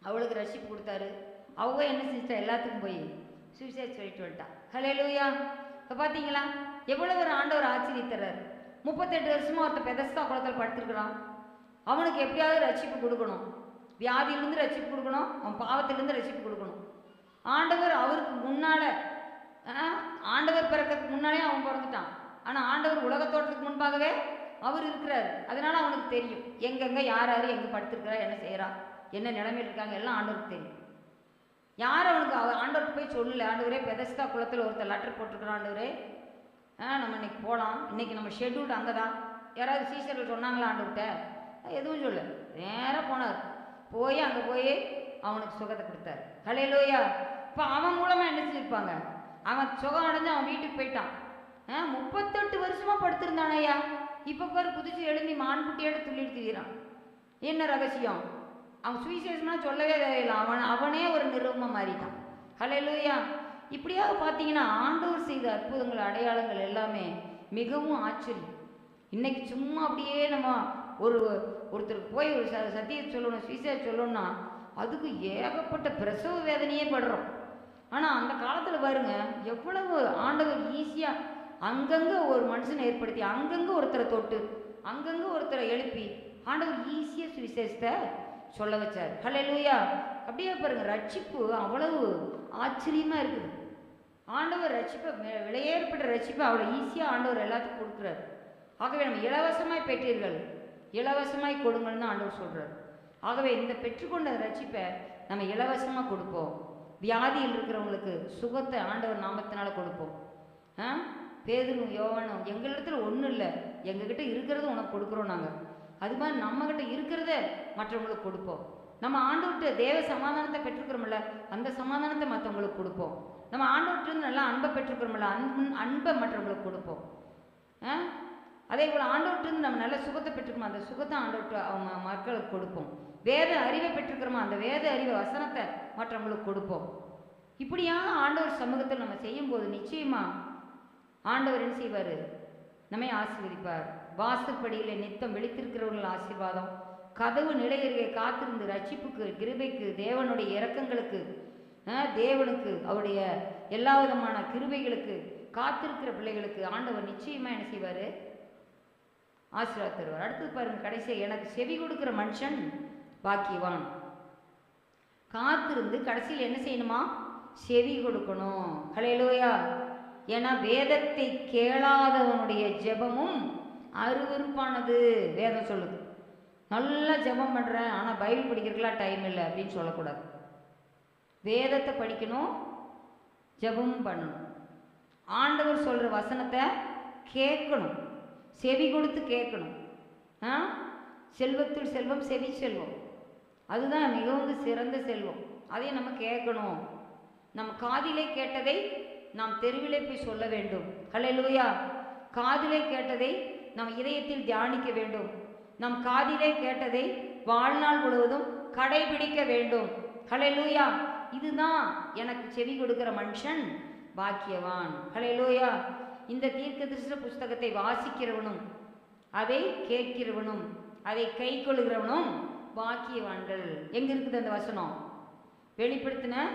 அவளுக்கு ரட்சிப்பு கொடுத்தாரு. அவங்க என்ன செஞ்சிட்டா, எல்லாத்துக்கும் போய் சுவிசேஷம் சொல்லிட்டு வந்துட்டா. ஹல்லேலூயா. இப்போ பார்த்தீங்களா எவ்வளோ ஒரு ஆண்டவர் ஆச்சரியத்தர்றாரு. 38 வருஷமா ஒருத்தர் பெதஸ்தா குளத்தில் படுத்துருக்குறான். அவனுக்கு எப்படியாவது ரட்சிப்பு கொடுக்கணும், வியாதியிலேருந்து ரட்சிப்பு கொடுக்கணும், அவன் பாவத்திலேருந்து ரட்சிப்பு கொடுக்கணும். ஆண்டவர் அவருக்கு முன்னால், ஆண்டவர் பிறக்கிறதுக்கு முன்னாலே அவன் பிறந்துட்டான். ஆனால் ஆண்டவர் உலகத்தோட்டத்துக்கு முன்பாகவே அவர் இருக்கிறார். அதனால அவனுக்கு தெரியும் எங்கெங்கே யார் யார் எங்கே படுத்திருக்கிறா, என்ன செய்கிறா, என்ன நிலைமையில் இருக்காங்க, எல்லாம் ஆண்டவருக்கு தெரியும். யார் அவனுக்கு ஆண்டவருக்கு போய் சொல்லல, ஆண்டவரே பெதஸ்தா குளத்தில் ஒருத்தர் லெட்டர் போட்டிருக்கிறான், ஆண்டவரே நம்ம இன்னைக்கு போகலாம், இன்னைக்கு நம்ம ஷெட்யூல்டு அங்கே தான். யாராவது சீசர்கள் சொன்னாங்களா ஆண்டவர்கிட்ட? எதுவும் சொல்ல, நேராக போனார். போய் அங்கே போய் அவனுக்கு சுகத்தை கொடுத்தாரு. ஹல்லேலூயா. இப்போ அவன் மூலமாக என்ன செஞ்சிருப்பாங்க, அவன் சுகம் அடைஞ்சு அவன் வீட்டுக்கு போயிட்டான். 38 வருஷமாக படுத்திருந்தானையா, இப்போ பாரு குதிச்சு எழுந்தி மான்குட்டியோட துள்ளிட்டு திரிகிறான். என்ன ரகசியம்? அவன் சுவிசேஷம்னா சொல்லவே தேவையில்லை, அவனே ஒரு நிறுவனமாக மாறிட்டான். ஹல்லேலூயா. இப்படியாக பார்த்தீங்கன்னா ஆண்டவர் செய்த அற்புதங்கள் அடையாளங்கள் எல்லாமே மிகவும் ஆச்சரியம். இன்னைக்கு சும்மா அப்படியே நம்ம ஒருத்தருக்கு போய் ஒரு சத்தியத்தை சொல்லணும், சுவிசேஷம் சொல்லணும்னா அதுக்கு ஏகப்பட்ட பிரசவ வேதனையே படுறோம். ஆனால் அந்த காலத்தில் பாருங்க எவ்வளவு ஆண்டவர் ஈஸியாக அங்கங்கே ஒரு மனுஷனை ஏற்படுத்தி, அங்கங்கே ஒருத்தரை தொட்டு, அங்கங்கே ஒருத்தரை எழுப்பி ஆண்டவர் ஈஸியாக சுவிசேஷத்தை சொல்ல வச்சார். ஹல்லேலூயா. அப்படியே பாருங்க, ரட்சிப்பு அவ்வளவு ஆச்சரியமாக இருக்குது. ஆண்டவர் ரட்சிப்பை, விலையேற்பட்ட ரட்சிப்பை அவ்வளோ ஈஸியாக ஆண்டவர் எல்லாத்துக்கும் கொடுக்குறாரு. ஆகவே நம்ம இலவசமாய் பெற்றீர்கள், இலவசமாய் கொடுங்கள்னு ஆண்டவர் சொல்கிறார். ஆகவே இந்த பெற்றுக்கொண்ட ரட்சிப்பை நம்ம இலவசமாக கொடுப்போம். வியாதியில் இருக்கிறவங்களுக்கு சுகத்தை ஆண்டவர் நாமத்தினால கொடுப்போம். பேதுரும் யோவானும் எங்களிடத்துல ஒன்றும் இல்லை, எங்ககிட்ட இருக்கிறத உனக்கு கொடுக்குறோம் நாங்கள். அது மாதிரி நம்மகிட்ட இருக்கிறத மற்றவங்களுக்கு கொடுப்போம். நம்ம ஆண்டவர்கிட்ட தேவ சமாதானத்தை பெற்றுக்கிறோம்ல, அந்த சமாதானத்தை மற்றவங்களுக்கு கொடுப்போம். நம்ம ஆண்டவர்கிட்ட நல்லா அன்பை பெற்றுக்கிறோம்ல, அன்பை மற்றவங்களுக்கு கொடுப்போம். அதே போல் ஆண்டவர்கிட்ட நம்ம நல்ல சுகத்தை பெற்றுக்கிறோம், அந்த சுகத்தை ஆண்டவர்கிட்ட அவங்க மக்களுக்கு கொடுப்போம். வேத அறிவை பெற்றுக்கிறோமா, அந்த வேத அறிவை வசனத்தை மற்றவங்களுக்கு கொடுப்போம். இப்படியாக ஆண்டவர் சமூகத்தில் நம்ம செய்யும்போது நிச்சயமாக ஆண்டவர் என்ன செய்வார், நம்மை ஆசீர்வதிப்பார். வாசற்படியில் நித்தம் விழித்திருக்கிறவர்கள் ஆசீர்வாதம். கதவு நிலையருகே காத்திருந்து ரட்சிப்புக்கு, கிருபைக்கு, தேவனுடைய இரக்கங்களுக்கு, தேவனுக்கு அவருடைய எல்லா விதமான கிருபைகளுக்கு காத்திருக்கிற பிள்ளைகளுக்கு ஆண்டவர் நிச்சயமாக என்ன செய்வார், ஆசீர்வாதம் தருவார். அடுத்தது பாருங்க, கடைசியாக எனக்கு செவி கொடுக்குற மனுஷன் பாக்கியவான். காத்திருந்து கடைசியில் என்ன செய்யணுமா, செவி கொடுக்கணும். ஹல்லேலூயா. ஏன்னா வேதத்தை கேளாதவனுடைய ஜெபமும் அருவருப்பானது வேதம் சொல்லுது. நல்லா ஜெபம் பண்ணுறேன் ஆனால் பைபிள் படிக்கிறதுக்கெல்லாம் டைம் இல்லை அப்படின்னு சொல்லக்கூடாது. வேதத்தை படிக்கணும், ஜெபமும் பண்ணணும், ஆண்டவர் சொல்கிற வசனத்தை கேட்கணும், செவி கொடுத்து கேட்கணும். செல்வத்தில் செல்வம் செவி செல்வம், அதுதான் மிகவும் சிறந்த செல்வம். அதையும் நம்ம கேட்கணும். நம்ம காதிலே கேட்டதை நாம் தெருவிலே போய் சொல்ல வேண்டும். ஹல்லேலூயா. காதிலே கேட்டதை நம் இதயத்தில் தியானிக்க வேண்டும். நம் காதிலே கேட்டதை வாழ்நாள் முழுவதும் கடைபிடிக்க வேண்டும். ஹல்லேலூயா. இதுதான் எனக்கு செவி கொடுக்கிற மனுஷன் பாக்கியவான். ஹல்லேலூயா. இந்த தீர்க்கதரிசன புஸ்தகத்தை வாசிக்கிறவனும் அதை கேட்கிறவனும் அதை கை கொள்ளுகிறவனும் பாக்கியவான்கள். எங்க இருக்குது அந்த வசனம்? வெளிப்படுத்தின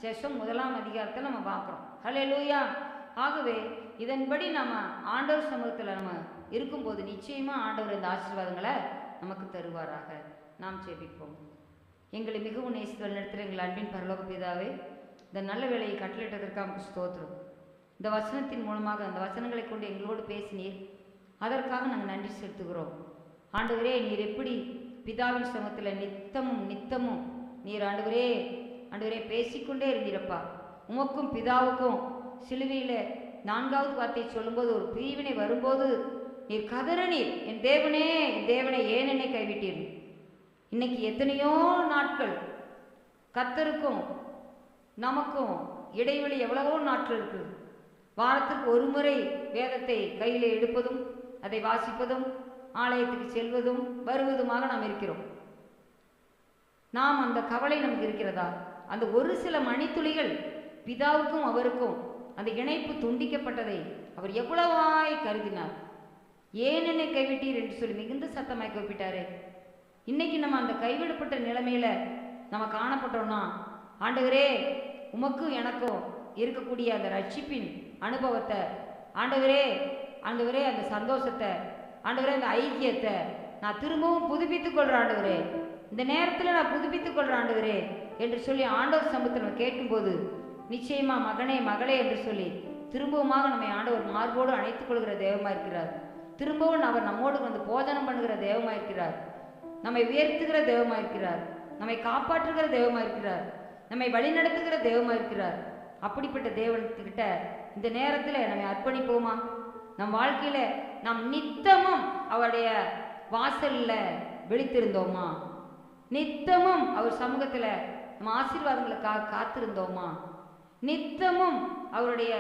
செஷம் 1ஆம் அதிகாரத்தில் நம்ம பார்க்குறோம். ஹல்லேலூயா. ஆகவே இதன்படி நம்ம ஆண்டவர் சமூகத்தில் நம்ம இருக்கும்போது நிச்சயமாக ஆண்டவர் இந்த ஆசீர்வாதங்களை நமக்கு தருவாராக. நாம் ஜெபிப்போம். எங்களை மிகவும் நேசித்து நடத்துகிற எங்கள் அன்பின் பரலோக பிதாவே, இந்த நல்ல வேலையை கட்டளையிட்டதற்காக ஸ்தோத்திரம். இந்த வசனத்தின் மூலமாக அந்த வசனங்களை கொண்டு எங்களோடு பேசினீர், அதற்காக நாங்கள் நன்றி செலுத்துகிறோம். ஆண்டவரே, நீர் எப்படி பிதாவின் சமூகத்தில் நித்தமும் நீர் ஆண்டவரே பேசிக்கொண்டே இருந்தீரப்பா. உமக்கும் பிதாவுக்கும் சிலுவையில் 4வது வார்த்தையை சொல்லும்போது ஒரு பிரிவினை வரும்போது நீர் கதறனீர், என் தேவனே என் தேவனே ஏன் என்னை கைவிட்டீர். இன்னைக்கு எத்தனையோ நாட்கள் கர்த்தருக்கும் நமக்கும் இடைவெளி எவ்வளவோ நாட்கள் இருக்கு. வாரத்துக்கு ஒரு முறை வேதத்தை கையில் எடுப்பதும் அதை வாசிப்பதும் ஆலயத்துக்கு செல்வதும் வருவதுமாக நாம் இருக்கிறோம். நாம் அந்த கவலை நமக்கு இருக்கிறதா? அந்த ஒரு சில மணித்துளிகள் பிதாவுக்கும் அவருக்கும் அந்த இணைப்பு துண்டிக்கப்பட்டதை அவர் எவ்வளவாய் கருதினார். ஏன் என்னை கைவிட்டீர் என்று சொல்லி மிகுந்த சத்தமாய் கூப்பிட்டாரு. இன்னைக்கு நம்ம அந்த கைவிடப்பட்ட நிலைமையில நம்ம காணப்பட்டோம்னா, ஆண்டவரே உமக்கும் எனக்கும் இருக்கக்கூடிய அந்த ரட்சிப்பின் அனுபவத்தை, ஆண்டவரே ஆண்டவரே அந்த சந்தோஷத்தை, ஆண்டவரே அந்த ஐக்கியத்தை நான் திரும்பவும் புதுப்பித்துக் கொள்றேன் ஆண்டவரே, இந்த நேரத்தில் நான் புதுப்பித்துக் கொள்றேன் ஆண்டவரே என்று சொல்லி ஆண்டவர் சமூகத்தில் நம்ம கேட்கும்போது நிச்சயமா மகனே மகளே என்று சொல்லி திரும்பவுமாக நம்மை ஆண்டவர் மார்போடு அணைத்துக் கொள்கிற தெய்வமா இருக்கிறார். திரும்பவும் அவர் நம்மோடு வந்து போஜனம் பண்ணுகிற தெய்வமா இருக்கிறார். நம்மை உயர்த்துகிற தெய்வமா இருக்கிறார். நம்மை காப்பாற்றுகிற தெய்வமா இருக்கிறார். நம்மை வழிநடத்துகிற தெய்வமா இருக்கிறார். அப்படிப்பட்ட தேவன்கிட்ட இந்த நேரத்தில் நம்மை அர்ப்பணிப்போமா? நம் வாழ்க்கையில நாம் நித்தமும் அவருடைய வாசல்ல விழித்திருந்தோமா? நித்தமும் அவர் சமூகத்துல நம்ம ஆசீர்வாதங்களுக்காக காத்திருந்தோமா? நித்தமும் அவருடைய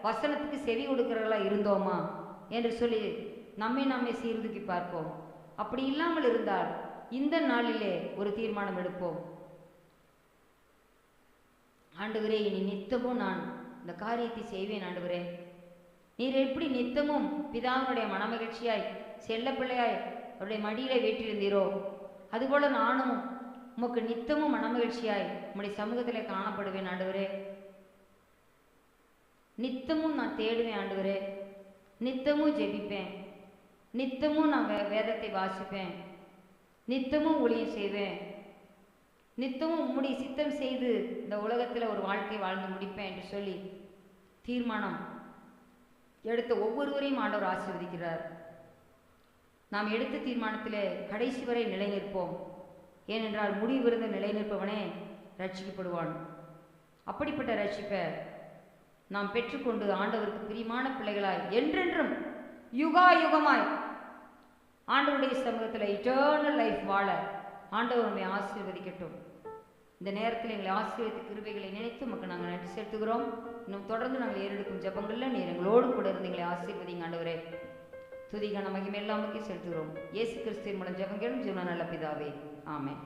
வசனத்துக்கு செவி கொடுக்கிறவர்களா இருந்தோமா என்று சொல்லி நம்மை சீர்தூக்கி பார்ப்போம். அப்படி இல்லாமல் இருந்தால் இந்த நாளிலே ஒரு தீர்மானம் எடுப்போம். ஆண்டவரே, இனி நித்தமும் நான் இந்த காரியத்தை செய்வேன். ஆண்டவரே, நீர் எப்படி நித்தமும் பிதாவினுடைய மனமகிழ்ச்சியாய் செல்ல பிள்ளையாய் அவருடைய மடியில வீற்றிருந்தீரோ, அதுபோல நானும் உமக்கு நித்தமும் மனமகிழ்ச்சியாய் உம்முடைய சமூகத்திலே காணப்படுவேன். ஆண்டவரே, நித்தமும் நான் தேடுவேன். ஆண்டவரே, நித்தமும் ஜெபிப்பேன். நித்தமும் நான் வேதத்தை வாசிப்பேன். நித்தமும் ஊழியம் செய்வேன். நித்தமும் உம்முடைய சித்தம் செய்து இந்த உலகத்தில் ஒரு வாழ்க்கை வாழ்ந்து முடிப்பேன் என்று சொல்லி தீர்மானம் எடுத்த ஒவ்வொருவரையும் ஆண்டவர் ஆசீர்வதிக்கிறார். நாம் எடுத்த தீர்மானத்திலே கடைசி வரை நிலை நிற்போம். ஏனென்றால் முடிவிருந்த நிலை நிற்பவனே ரட்சிக்கப்படுவான். அப்படிப்பட்ட ரட்சிப்பை நாம் பெற்றுக்கொண்டு ஆண்டவருக்கு பிரியமான பிள்ளைகளாய் என்றென்றும் யுகா யுகமாய் ஆண்டவருடைய சமூகத்தில் இட்டர்னல் லைஃப் வாழ ஆண்டவர் நம்மை ஆசீர்வதிக்கட்டும். இந்த நேரத்தில் எங்களை ஆசீர்வதித்த கிருபைகளை நினைத்து நமக்கு நாங்கள் நன்றி செலுத்துகிறோம். இன்னும் தொடர்ந்து நாங்கள் ஏறெடுக்கும் ஜெபங்களில் நீர் எங்களோடு கூட இருந்து எங்களை ஆசீர்வதிங்க. ஆண்டவரே, துதிகான மகிமை எல்லாமே செலுத்துகிறோம். இயேசு கிறிஸ்துவின் மூலம் ஜெபங்களும் ஜீவன நல்ல பிதாவே, ஆமென்.